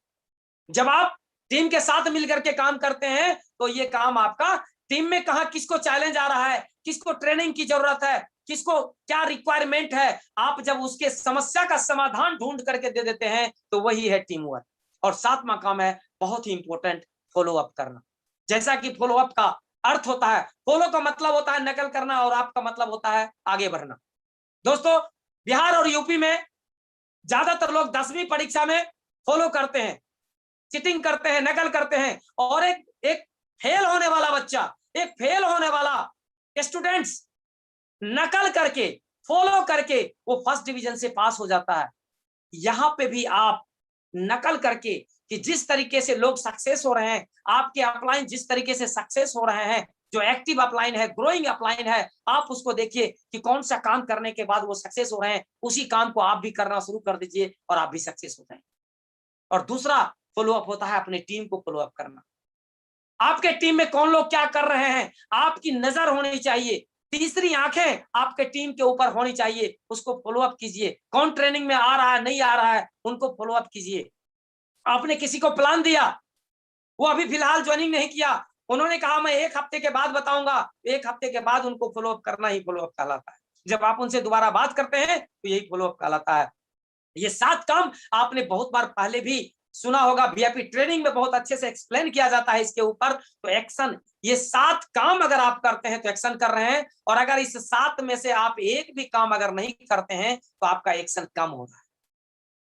जब आप टीम के साथ मिलकर के काम करते हैं तो ये काम आपका, टीम में कहा किसको चैलेंज आ रहा है, किसको ट्रेनिंग की जरूरत है, किसको क्या रिक्वायरमेंट है, आप जब उसके समस्या का समाधान ढूंढ करके दे देते हैं तो वही है टीम वर्क। और सातवां काम है बहुत ही इंपॉर्टेंट, फॉलो अप करना। जैसा कि फॉलो अप का अर्थ होता है, फॉलो का मतलब होता है नकल करना और आपका मतलब होता है आगे बढ़ना। दोस्तों, बिहार और यूपी में ज्यादातर लोग 10वीं परीक्षा में फॉलो करते हैं, चीटिंग करते हैं, नकल करते हैं, और एक फेल होने वाला बच्चा, एक फेल होने वाला स्टूडेंट्स नकल करके, फॉलो करके वो फर्स्ट डिवीजन से पास हो जाता है। यहां पे भी आप नकल करके कि जिस तरीके से लोग सक्सेस हो रहे हैं, आपके अपलाइन जिस तरीके से सक्सेस हो रहे हैं, जो एक्टिव अपलाइन है, ग्रोइंग अपलाइन है, आप उसको देखिए कि कौन सा काम करने के बाद वो सक्सेस हो रहे हैं, उसी काम को आप भी करना शुरू कर दीजिए और आप भी सक्सेस हो जाएंगे। और दूसरा फॉलो अप होता है अपने टीम को फॉलो अप करना। आपके टीम में कौन लोग क्या कर रहे हैं, आपकी नजर होनी चाहिए, तीसरी आंखें आपके टीम के ऊपर होनी चाहिए, उसको फॉलो अप कीजिए। कौन ट्रेनिंग में आ रहा है, नहीं आ रहा है, उनको फॉलो अप कीजिए। आपने किसी को प्लान दिया, वो अभी फिलहाल ज्वाइनिंग नहीं किया, उन्होंने कहा मैं 1 हफ्ते के बाद बताऊंगा, 1 हफ्ते के बाद उनको फॉलो अप करना ही फॉलो अप कहलाता है। जब आप उनसे दोबारा बात करते हैं तो यही फॉलो अप कहलाता है। ये 7 काम आपने बहुत बार पहले भी सुना होगा, वीआईपी ट्रेनिंग में बहुत अच्छे से एक्सप्लेन किया जाता है इसके ऊपर। तो एक्शन, ये 7 काम अगर आप करते हैं तो एक्शन कर रहे हैं, और अगर इस 7 में से आप एक भी काम अगर नहीं करते हैं तो आपका एक्शन कम हो रहा है।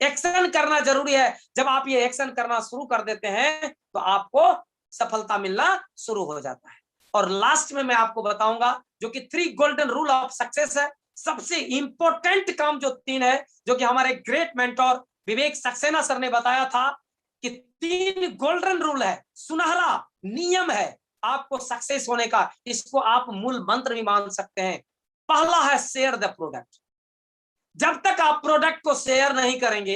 एक्शन करना जरूरी है। जब आप ये एक्शन करना शुरू कर देते हैं तो आपको सफलता मिलना शुरू हो जाता है। और लास्ट में मैं आपको बताऊंगा जो कि 3 गोल्डन रूल ऑफ सक्सेस है। सबसे इंपॉर्टेंट काम जो 3 है, जो कि हमारे ग्रेट मेंटोर विवेक सक्सेना सर ने बताया था कि 3 गोल्डन रूल है, सुनहरा नियम है आपको सक्सेस होने का। इसको आप मूल मंत्र भी मान सकते हैं। पहला है शेयर द प्रोडक्ट। जब तक आप प्रोडक्ट को शेयर नहीं करेंगे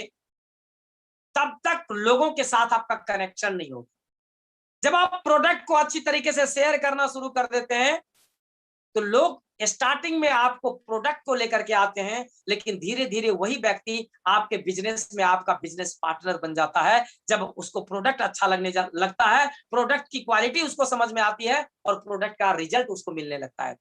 तब तक लोगों के साथ आपका कनेक्शन नहीं होगा। जब आप प्रोडक्ट को अच्छी तरीके से शेयर करना शुरू कर देते हैं तो लोग स्टार्टिंग में आपको प्रोडक्ट को लेकर के आते हैं, लेकिन धीरे धीरे वही व्यक्ति आपके बिजनेस में आपका बिजनेस पार्टनर बन जाता है। जब उसको प्रोडक्ट अच्छा लगता है, प्रोडक्ट की क्वालिटी उसको समझ में आती है और प्रोडक्ट का रिजल्ट उसको मिलने लगता है।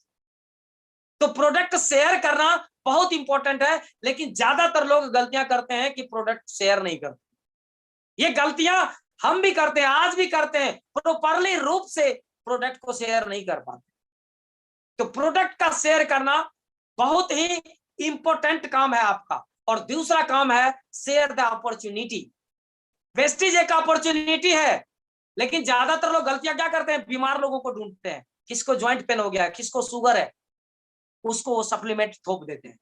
तो प्रोडक्ट शेयर करना बहुत इंपॉर्टेंट है, लेकिन ज्यादातर लोग गलतियां करते हैं कि प्रोडक्ट शेयर नहीं करते। ये गलतियां हम भी करते हैं, आज भी करते हैं, प्रॉपरली रूप से प्रोडक्ट को शेयर नहीं कर पाते। तो प्रोडक्ट का शेयर करना बहुत ही इंपॉर्टेंट काम है आपका। और दूसरा काम है शेयर द अपॉर्चुनिटी। वेस्टेज एक अपॉर्चुनिटी है, लेकिन ज्यादातर लोग गलतियां क्या करते हैं, बीमार लोगों को ढूंढते हैं। किसको ज्वाइंट पेन हो गया, किसको शुगर है, उसको वो सप्लीमेंट थोप देते हैं,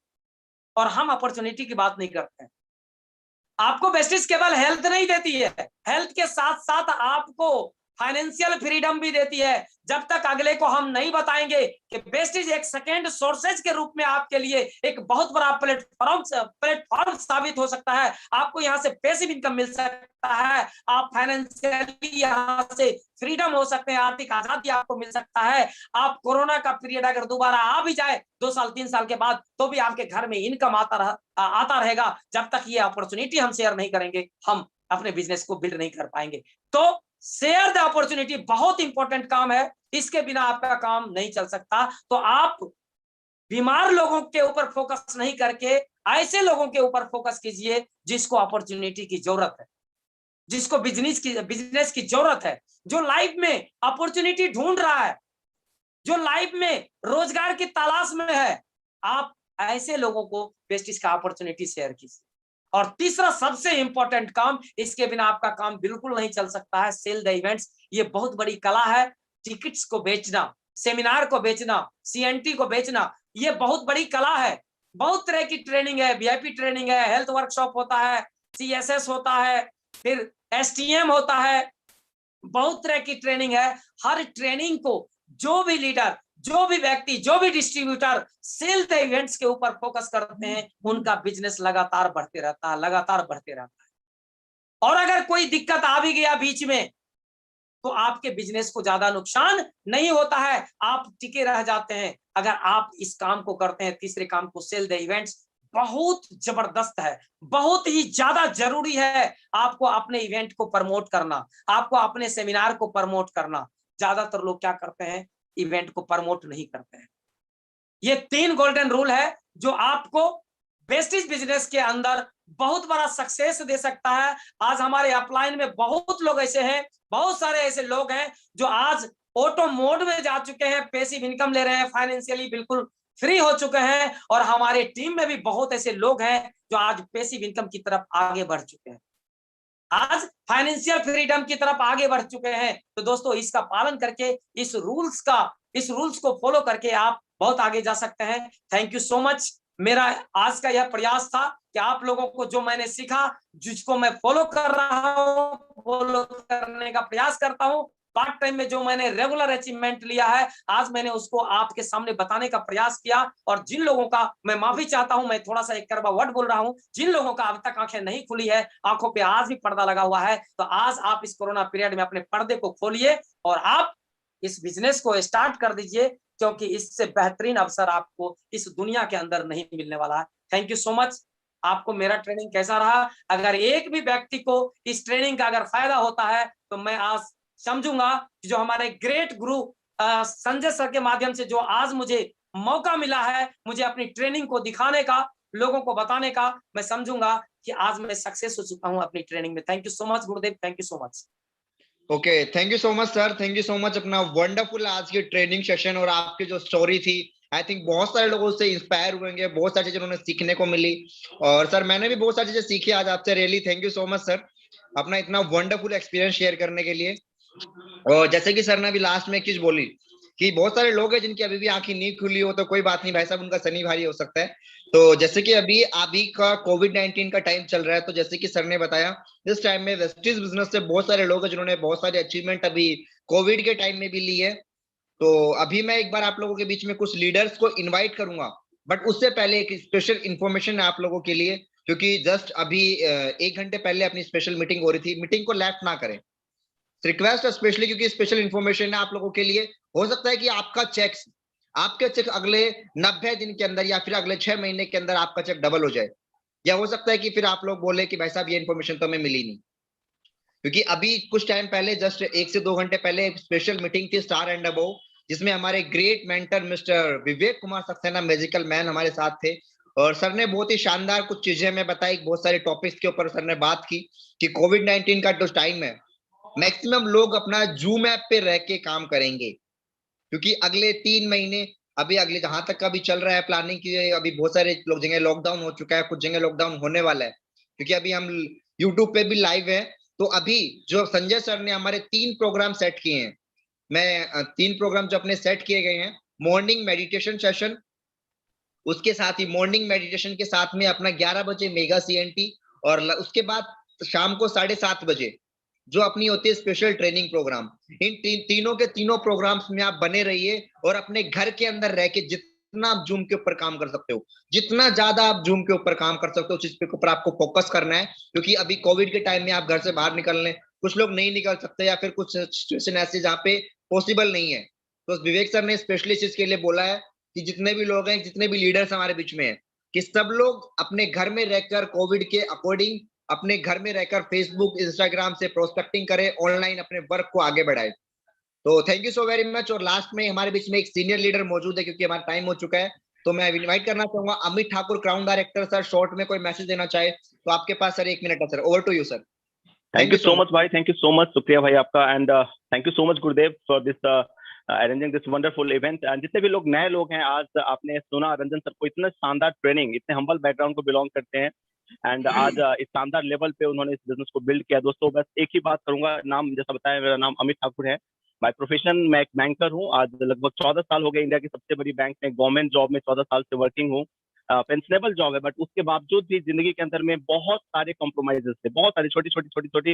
और हम अपॉर्चुनिटी की बात नहीं करते हैं। आपको वेस्टेज केवल हेल्थ नहीं देती है, हेल्थ के साथ साथ आपको फाइनेंशियल फ्रीडम भी देती है। जब तक अगले को हम नहीं बताएंगे कि वेस्टेज एक सेकेंड सोर्सेज के रूप में आपके लिए एक बहुत बड़ा प्लेटफॉर्म साबित हो सकता है। आपको यहाँ से पैसिव इनकम मिल सकता है, आप फाइनेंशियली यहाँ से फ्रीडम हो सकते हैं, आर्थिक आजादी आपको मिल सकता है। आप कोरोना का पीरियड अगर दोबारा आ भी जाए 2 साल 3 साल के बाद, तो भी आपके घर में इनकम आता रहेगा। जब तक ये अपॉर्चुनिटी हम शेयर नहीं करेंगे, हम अपने बिजनेस को बिल्ड नहीं कर पाएंगे। तो शेयर द अपॉर्चुनिटी बहुत इंपॉर्टेंट काम है, इसके बिना आपका काम नहीं चल सकता। तो आप बीमार लोगों के ऊपर फोकस नहीं करके ऐसे लोगों के ऊपर फोकस कीजिए जिसको अपॉर्चुनिटी की जरूरत है, जिसको बिजनेस की जरूरत है, जो लाइफ में अपॉर्चुनिटी ढूंढ रहा है, जो लाइफ में रोजगार की तलाश में है। आप ऐसे लोगों को वेस्टेज का अपॉर्चुनिटी शेयर कीजिए। और तीसरा सबसे इंपॉर्टेंट काम, इसके बिना आपका काम बिल्कुल नहीं चल सकता है, सेल द इवेंट्स। ये बहुत बड़ी कला है। टिकट्स को बेचना, सेमिनार को बेचना, सीएनटी को बेचना, ये बहुत बड़ी कला है। बहुत तरह की ट्रेनिंग है, वीआईपी ट्रेनिंग है, हेल्थ वर्कशॉप होता है, सीएसएस होता है, फिर एसटीएम होता है, बहुत तरह की ट्रेनिंग है। हर ट्रेनिंग को जो भी लीडर, जो भी व्यक्ति, जो भी डिस्ट्रीब्यूटर सेल द इवेंट्स के ऊपर फोकस करते हैं, उनका बिजनेस लगातार बढ़ते रहता है, लगातार बढ़ते रहता है। और अगर कोई दिक्कत आ भी गया बीच में तो आपके बिजनेस को ज्यादा नुकसान नहीं होता है, आप टिके रह जाते हैं। अगर आप इस काम को करते हैं, तीसरे काम को सेल द इवेंट्स, बहुत जबरदस्त है, बहुत ही ज्यादा जरूरी है आपको अपने इवेंट को प्रमोट करना, आपको अपने सेमिनार को प्रमोट करना। ज्यादातर लोग क्या करते हैं, इवेंट को प्रमोट नहीं करते हैं। ये 3 गोल्डन रूल है जो आपको वेस्टेज बिजनेस के अंदर बहुत बड़ा सक्सेस दे सकता है। आज हमारे अपलाइन में बहुत लोग ऐसे हैं, बहुत सारे ऐसे लोग हैं जो आज ऑटो मोड में जा चुके हैं, पैसिव इनकम ले रहे हैं, फाइनेंशियली बिल्कुल फ्री हो चुके हैं और हमारे टीम में भी बहुत ऐसे लोग हैं जो आज पैसिव इनकम की तरफ आगे बढ़ चुके हैं, आज फाइनेंशियल फ्रीडम की तरफ आगे बढ़ चुके हैं। तो दोस्तों इसका पालन करके इस रूल्स को फॉलो करके आप बहुत आगे जा सकते हैं। Thank you so much. मेरा आज का यह प्रयास था कि आप लोगों को जो मैंने सीखा, जिसको मैं फॉलो कर रहा हूं, फॉलो करने का प्रयास करता हूं, पार्ट टाइम में जो मैंने रेगुलर अचीवमेंट लिया है, आज मैंने उसको आपके सामने बताने का प्रयास किया। और जिन लोगों का, मैं माफी चाहता हूं, मैं थोड़ा सा एक करवा वर्ड बोल रहा हूं, जिन लोगों का अब तक आंखें नहीं खुली है, आंखों पे आज भी पर्दा लगा हुआ है, तो आज आप इस कोरोना पीरियड में अपने पर्दे को खोलिए और आप इस बिजनेस को स्टार्ट कर दीजिए, क्योंकि इससे बेहतरीन अवसर आपको इस दुनिया के अंदर नहीं मिलने वाला है। Thank you so much. आपको मेरा ट्रेनिंग कैसा रहा? अगर एक भी व्यक्ति को इस ट्रेनिंग का अगर फायदा होता है, तो मैं आज समझूंगा कि जो हमारे ग्रेट गुरु संजय सर के माध्यम से जो आज मुझे मौका मिला है, मुझे अपनी ट्रेनिंग को दिखाने का, लोगों को बताने का, मैं समझूंगा कि आज मैं सक्सेस हो चुका हूं अपनी ट्रेनिंग में। Thank you so much Gurudev, thank you so much. Okay, thank you so much sir, thank you so much. अपना वंडरफुल आज की ट्रेनिंग सेशन और आपकी जो स्टोरी थी, आई थिंक बहुत सारे लोगों से इंस्पायर हुएंगे, बहुत सारी चीजें उन्हें सीखने को मिली। और सर मैंने भी बहुत सारी चीजें सीखी आज आपसे। Really thank you so much sir, अपना इतना वंडरफुल एक्सपीरियंस शेयर करने के लिए। और जैसे कि सर ने अभी लास्ट में एक चीज बोली कि बहुत सारे लोग हैं जिनकी अभी भी आंखें नहीं खुली हो, तो कोई बात नहीं भाई साहब, उनका शनि भारी हो सकता है। तो जैसे कि अभी का कोविड-19 का टाइम चल रहा है, तो जैसे कि सर ने बताया, इस टाइम में वेस्टीज बिजनेस से बहुत सारे लोग हैं जिन्होंने बहुत सारे अचीवमेंट अभी कोविड के टाइम में भी ली है। तो अभी मैं एक बार आप लोगों के बीच में कुछ लीडर्स को इनवाइट करूंगा, बट उससे पहले एक स्पेशल इंफॉर्मेशन है आप लोगों के लिए, क्योंकि जस्ट अभी 1 घंटे पहले अपनी स्पेशल मीटिंग हो रही थी। मीटिंग को लेफ्ट ना करें, रिक्वेस्ट स्पेशली, क्योंकि स्पेशल इंफॉर्मेशन है आप लोगों के लिए। हो सकता है कि आपके चेक अगले 90 दिन के अंदर या फिर अगले 6 महीने के अंदर आपका चेक डबल हो जाए, या हो सकता है कि फिर आप लोग बोले कि भाई साहब ये इन्फॉर्मेशन तो हमें मिली नहीं। क्योंकि अभी कुछ टाइम पहले, जस्ट 1 से 2 घंटे पहले, एक स्पेशल मीटिंग थी स्टार एंड अबोव, जिसमें हमारे great mentor mister Vivek Kumar Saxena, magical man, हमारे साथ थे। और सर ने बहुत ही शानदार कुछ चीजें हमें बताई, बहुत सारे टॉपिक्स के ऊपर सर ने बात की कि कोविड-19 का जो टाइम है, मैक्सिमम लोग अपना जूम ऐप पे रह के काम करेंगे, क्योंकि अगले 3 महीने, अभी अगले जहां तक का भी चल रहा है प्लानिंग की, अभी बहुत सारे लोग जगह लॉकडाउन हो चुका है, कुछ जगह लॉकडाउन होने वाला है, क्योंकि अभी हम यूट्यूब पे भी लाइव है। तो अभी जो संजय सर ने हमारे 3 प्रोग्राम सेट किए हैं, मैं 3 प्रोग्राम जो अपने सेट किए गए हैं, मॉर्निंग मेडिटेशन सेशन, उसके साथ ही मॉर्निंग मेडिटेशन के साथ में अपना 11 बजे मेगा सीएनटी, और उसके बाद शाम को 7:30 बजे जो अपनी होती है स्पेशल ट्रेनिंग प्रोग्राम। इन तीनों के तीनों प्रोग्राम्स में आप बने रहिए, और अपने घर के अंदर रह के जितना आप जूम के ऊपर काम कर सकते हो, जितना ज्यादा आप जूम के ऊपर काम कर सकते हो, उस चीज के ऊपर आपको फोकस करना है। क्योंकि अभी कोविड के टाइम में आप घर से बाहर निकलने, कुछ लोग नहीं निकल सकते, या फिर कुछ सिचुएशन ऐसी जहाँ पे पॉसिबल नहीं है। तो विवेक सर ने स्पेशली इस चीज के लिए बोला है कि जितने भी लोग हैं, जितने भी लीडर्स हमारे बीच में हैं, कि सब लोग अपने घर में रहकर कोविड के अकॉर्डिंग अपने घर में रहकर फेसबुक, इंस्टाग्राम से प्रोस्पेक्टिंग करें, ऑनलाइन अपने वर्क को आगे बढ़ाए। तो thank you so very much. और लास्ट में हमारे बीच में एक सीनियर लीडर मौजूद है, क्योंकि हमारा टाइम हो चुका है, तो मैं इनवाइट करना चाहूंगा Amit Thakur, crown director. Sir short में कोई मैसेज देना चाहे तो आपके पास सर 1 मिनट है sir, over to you sir. Thank you so much भाई, थैंक यू सो मच, शुक्रिया भाई आपका। And thank you so much Gurudev for this arranging this wonderful event. And जितने भी लोग नए लोग हैं, आज आपने सुना रंजन सर को, इतने शानदार ट्रेनिंग, इतने हम्बल बैकग्राउंड को बिलोंग करते हैं, एंड आज इस शानदार लेवल पे उन्होंने इस बिजनेस को बिल्ड किया। दोस्तों बस एक ही बात करूंगा, नाम जैसा बताया, मेरा नाम अमित ठाकुर है। बाय प्रोफेशन मैं एक बैंकर हूँ। आज लगभग 14 साल हो गए इंडिया की सबसे बड़ी बैंक में गवर्नमेंट जॉब में 14 साल से वर्किंग हूँ। पेंशनेबल जॉब है, बट उसके बावजूद भी जिंदगी के अंदर में बहुत सारे कॉम्प्रोमाइजेस थे, बहुत सारी छोटी छोटी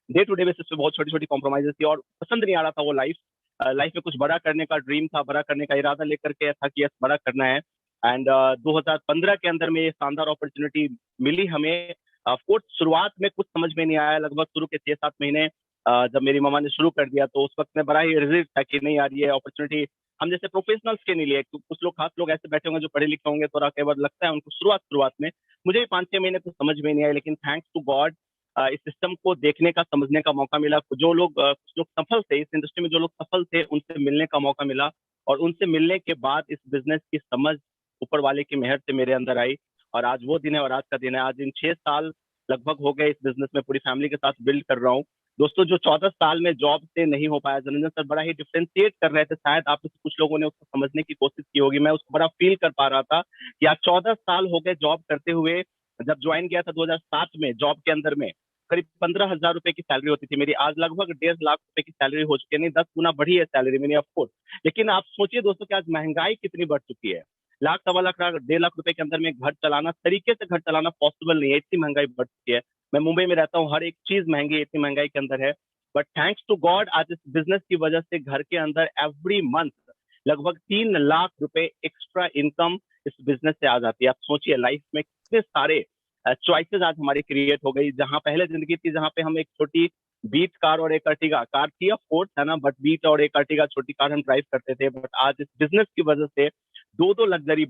डे टू डे बेसिस पे बहुत छोटी छोटी कॉम्प्रोमाइजेस थी, और पसंद नहीं आ रहा था वो लाइफ। लाइफ में कुछ बड़ा करने का ड्रीम था, बड़ा करने का इरादा लेकर के था कि यस बड़ा करना है। एंड 2015 के अंदर में ये शानदार अपॉर्चुनिटी मिली हमें। ऑफकोर्स शुरुआत में कुछ समझ में नहीं आया, लगभग शुरू के 6-7 महीने जब मेरी मामा ने शुरू कर दिया, तो उस वक्त में बड़ा ही रिजल्ट था कि नहीं यार ये अपॉर्चुनिटी हम जैसे प्रोफेशनल्स के नहीं लिए। कुछ लोग, खास लोग ऐसे बैठे होंगे जो पढ़े लिखे होंगे, थोड़ा कई बार लगता है उनको शुरुआत में, मुझे भी 5-6 महीने तो समझ में नहीं आया, लेकिन थैंक्स टू गॉड इस सिस्टम को देखने का, समझने का मौका मिला। जो लोग कुछ लोग सफल थे इस इंडस्ट्री में, जो लोग सफल थे, उनसे मिलने का मौका मिला, और उनसे मिलने के बाद इस बिजनेस की समझ ऊपर वाले की मेहर से मेरे अंदर आई। और आज वो दिन है, और आज का दिन है। आज इन 6 साल लगभग हो गए इस बिजनेस में पूरी फैमिली के साथ बिल्ड कर रहा हूँ। दोस्तों जो 14 साल में जॉब से नहीं हो पाया, रंजन सर बड़ा ही डिफ्रेंशिएट कर रहे थे, शायद आप में से कुछ लोगों ने उसको समझने की कोशिश की होगी, मैं उसको बड़ा फील कर पा रहा था कि आज 14 साल हो गए जॉब करते हुए। जब ज्वाइन किया था 2007 में जॉब के अंदर में करीब 15,000 रुपए की सैलरी होती थी मेरी, आज लगभग 1.5 लाख रुपए की सैलरी हो चुकी है, नहीं 10 गुना बढ़ी है सैलरी मेरी ऑफकोर्स। लेकिन आप सोचिए दोस्तों कि आज महंगाई कितनी बढ़ चुकी है, लाख सवा लाख 1.5 लाख रुपए के अंदर में घर चलाना, तरीके से घर चलाना पॉसिबल नहीं है, इतनी महंगाई बढ़ चुकी है। मैं मुंबई में रहता हूँ, हर एक चीज महंगी है, इतनी महंगाई के अंदर है। बट थैंक्स टू गॉड आज इस बिजनेस की वजह से घर के अंदर एवरी मंथ लगभग 3 लाख रुपए एक्स्ट्रा इनकम इस बिजनेस से आ जाती है। आप सोचिए लाइफ में कितने सारे चॉइसेस आज हमारी क्रिएट हो गई। जहां पहले जिंदगी थी जहां पे हम एक छोटी बीट कार और एक अर्टिगा कार थी, ऑफ कोर्स है ना, बट बीट और एक अर्टिगा छोटी कार हम ड्राइव करते थे। बट आज इस बिजनेस की वजह से दो दो लग्जरी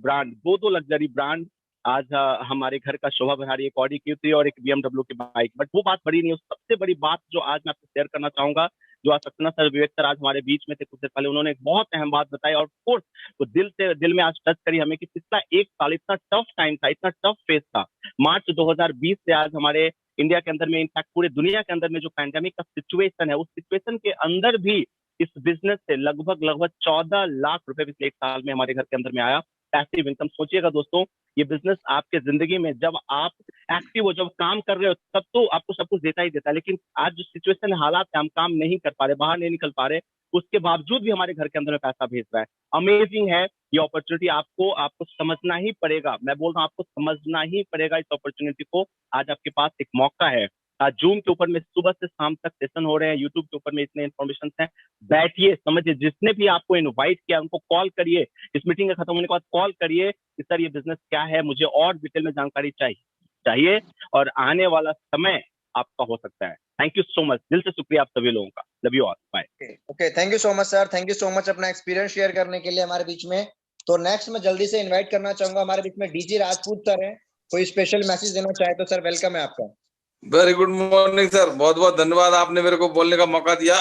ब्रांड आज हमारे घर का शोभा बढ़ा रही है, एक ऑडी Q3 और एक BMW की बाइक। बट वो बात बड़ी नहीं है, सबसे बड़ी बात जो आज मैं आपसे शेयर करना चाहूंगा, जो आज सक्सेना सर, विवेक सर आज हमारे बीच में थे कुछ देर पहले, उन्होंने एक बहुत अहम बात बताई और कोर्स वो दिल में आज टच करी हमें कि पिछला एक साल इतना टफ टाइम था, इतना टफ फेज था। मार्च 2020 से आज हमारे इंडिया के अंदर में, इनफैक्ट पूरे दुनिया के अंदर में जो पैंडेमिक का सिचुएशन है, उस सिचुएशन के अंदर भी इस बिजनेस से लगभग 14 लाख रुपए पिछले एक साल में हमारे घर के अंदर में आया पैसिव इनकम। सोचिएगा दोस्तों, ये बिजनेस आपके जिंदगी में जब आप एक्टिव हो, जब काम कर रहे हो, तब तो आपको सब कुछ देता ही देता है। लेकिन आज जो सिचुएशन हालात है, हम काम नहीं कर पा रहे, बाहर नहीं निकल पा रहे, उसके बावजूद भी हमारे घर के अंदर में पैसा भेज रहा है। अमेजिंग है ये अपॉर्चुनिटी, आपको समझना ही पड़ेगा। मैं बोल रहा हूँ आपको समझना ही पड़ेगा इस अपॉर्चुनिटी को। आज आपके पास एक मौका है। आज जूम के ऊपर में सुबह से शाम तक सेशन हो रहे हैं, यूट्यूब के ऊपर में इतने इन्फॉर्मेशन हैं, बैठिए समझिए। जिसने भी आपको इनवाइट किया उनको कॉल करिए, इस मीटिंग का खत्म होने के बाद कॉल करिए कि सर ये बिजनेस क्या है, मुझे और डिटेल में जानकारी चाहिए और आने वाला समय आपका हो सकता है। थैंक यू सो मच, दिल से शुक्रिया आप सभी लोगों का। Love you all, bye. Okay, thank you so much sir, thank you so much अपना एक्सपीरियंस शेयर करने के लिए हमारे बीच में। तो नेक्स्ट मैं जल्दी से इनवाइट करना चाहूंगा, हमारे बीच में डीजी राजपूत सर हैं, कोई स्पेशल मैसेज देना चाहे तो सर वेलकम है आपका। वेरी गुड मॉर्निंग सर, बहुत बहुत धन्यवाद, आपने मेरे को बोलने का मौका दिया।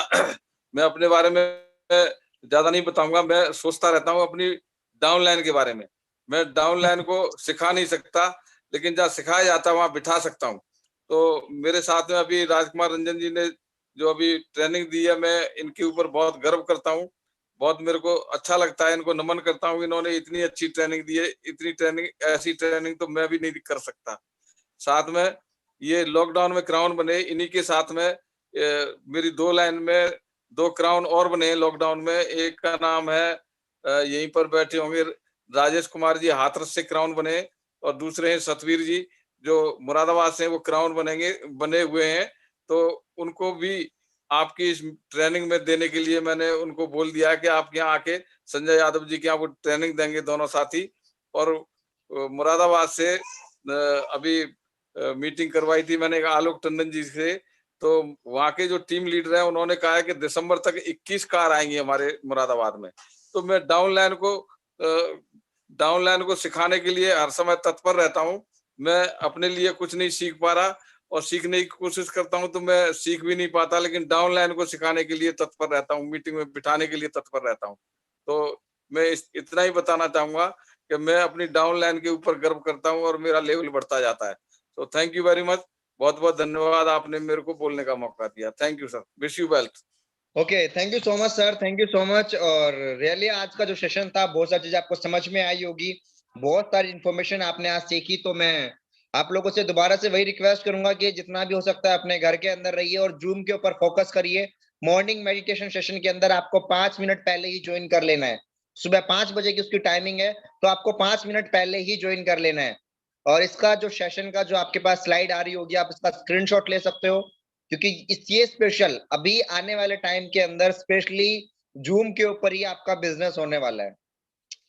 मैं अपने बारे में ज्यादा नहीं बताऊंगा, मैं सोचता रहता हूँ अपनी डाउनलाइन के बारे में। मैं डाउनलाइन को सिखा नहीं सकता, लेकिन जहाँ सिखाया जाता है वहां बिठा सकता हूँ। तो मेरे साथ में अभी राजकुमार रंजन जी ने जो अभी ट्रेनिंग दी है, मैं इनके ऊपर बहुत गर्व करता हूँ, बहुत मेरे को अच्छा लगता है, इनको नमन करता हूँ। इन्होंने इतनी अच्छी ट्रेनिंग दी है, इतनी ट्रेनिंग, ऐसी ट्रेनिंग तो मैं भी नहीं कर सकता। साथ में ये लॉकडाउन में क्राउन बने, इन्हीं के साथ में मेरी 2 लाइन में 2 क्राउन और बने लॉकडाउन में। एक का नाम है, यहीं पर बैठे होंगे, राजेश कुमार जी हाथरस से क्राउन बने, और दूसरे हैं सतवीर जी जो मुरादाबाद से, वो क्राउन बने हुए हैं। तो उनको भी आपकी इस ट्रेनिंग में देने के लिए मैंने उनको बोल दिया कि आप यहाँ आके संजय यादव जी के यहाँ वो ट्रेनिंग देंगे दोनों साथी। और मुरादाबाद से अभी मीटिंग करवाई थी मैंने आलोक टंडन जी से, तो वहाँ के जो टीम लीडर हैं उन्होंने कहा है कि दिसंबर तक 21 कार आएंगी हमारे मुरादाबाद में। तो मैं डाउनलाइन को सिखाने के लिए हर समय तत्पर रहता हूँ। मैं अपने लिए कुछ नहीं सीख पा रहा और सीखने की कोशिश करता हूँ तो मैं सीख भी नहीं पाता, लेकिन डाउनलाइन को सिखाने के लिए तत्पर रहता हूँ, मीटिंग में बिठाने के लिए तत्पर रहता हूँ। तो मैं इतना ही बताना चाहूंगा कि मैं अपनी डाउनलाइन के ऊपर गर्व करता हूँ और मेरा लेवल बढ़ता जाता है। तो थैंक यू वेरी मच, बहुत बहुत धन्यवाद, आपने मेरे को बोलने का मौका दिया। Thank you sir, wish you well. Okay, thank you so much sir, thank you so much. और रियली आज का जो सेशन था, बहुत सारी चीजें आपको समझ में आई होगी, बहुत सारी इन्फॉर्मेशन आपने आज सीखी। तो मैं आप लोगों से दोबारा से वही रिक्वेस्ट करूंगा कि जितना भी हो सकता है अपने घर के अंदर रहिए और जूम के ऊपर फोकस करिए। मॉर्निंग मेडिटेशन सेशन के अंदर आपको 5 मिनट पहले ही ज्वाइन कर लेना है। सुबह 5 बजे की उसकी टाइमिंग है, तो आपको 5 मिनट पहले ही ज्वाइन कर लेना है। और इसका जो सेशन का जो आपके पास स्लाइड आ रही होगी, आप इसका स्क्रीनशॉट ले सकते हो, क्योंकि ये स्पेशल अभी आने वाले टाइम के अंदर स्पेशली जूम के ऊपर ही आपका बिजनेस होने वाला है।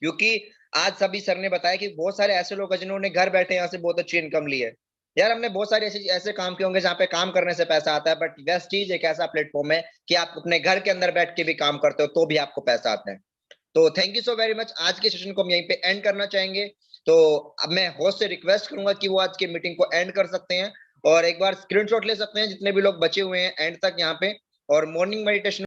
क्योंकि आज सभी सर ने बताया कि बहुत सारे ऐसे लोग हैं जिन्होंने घर बैठे यहाँ से बहुत अच्छी इनकम ली है। यार हमने बहुत सारे ऐसे काम किए होंगे जहाँ पे काम करने से पैसा आता है, बट वेस्ट चीज एक ऐसा प्लेटफॉर्म है कि आप अपने घर के अंदर बैठ के भी काम करते हो तो भी आपको पैसा आता है। तो thank you so very much. आज के सेशन को हम यहीं पे एंड करना चाहेंगे। तो अब मैं होस्ट से रिक्वेस्ट करूंगा कि वो आज की मीटिंग को एंड कर सकते हैं और एक बार स्क्रीनशॉट ले सकते हैं जितने भी लोग बचे हुए हैं एंड तक यहाँ पे। और मॉर्निंग मेडिटेशन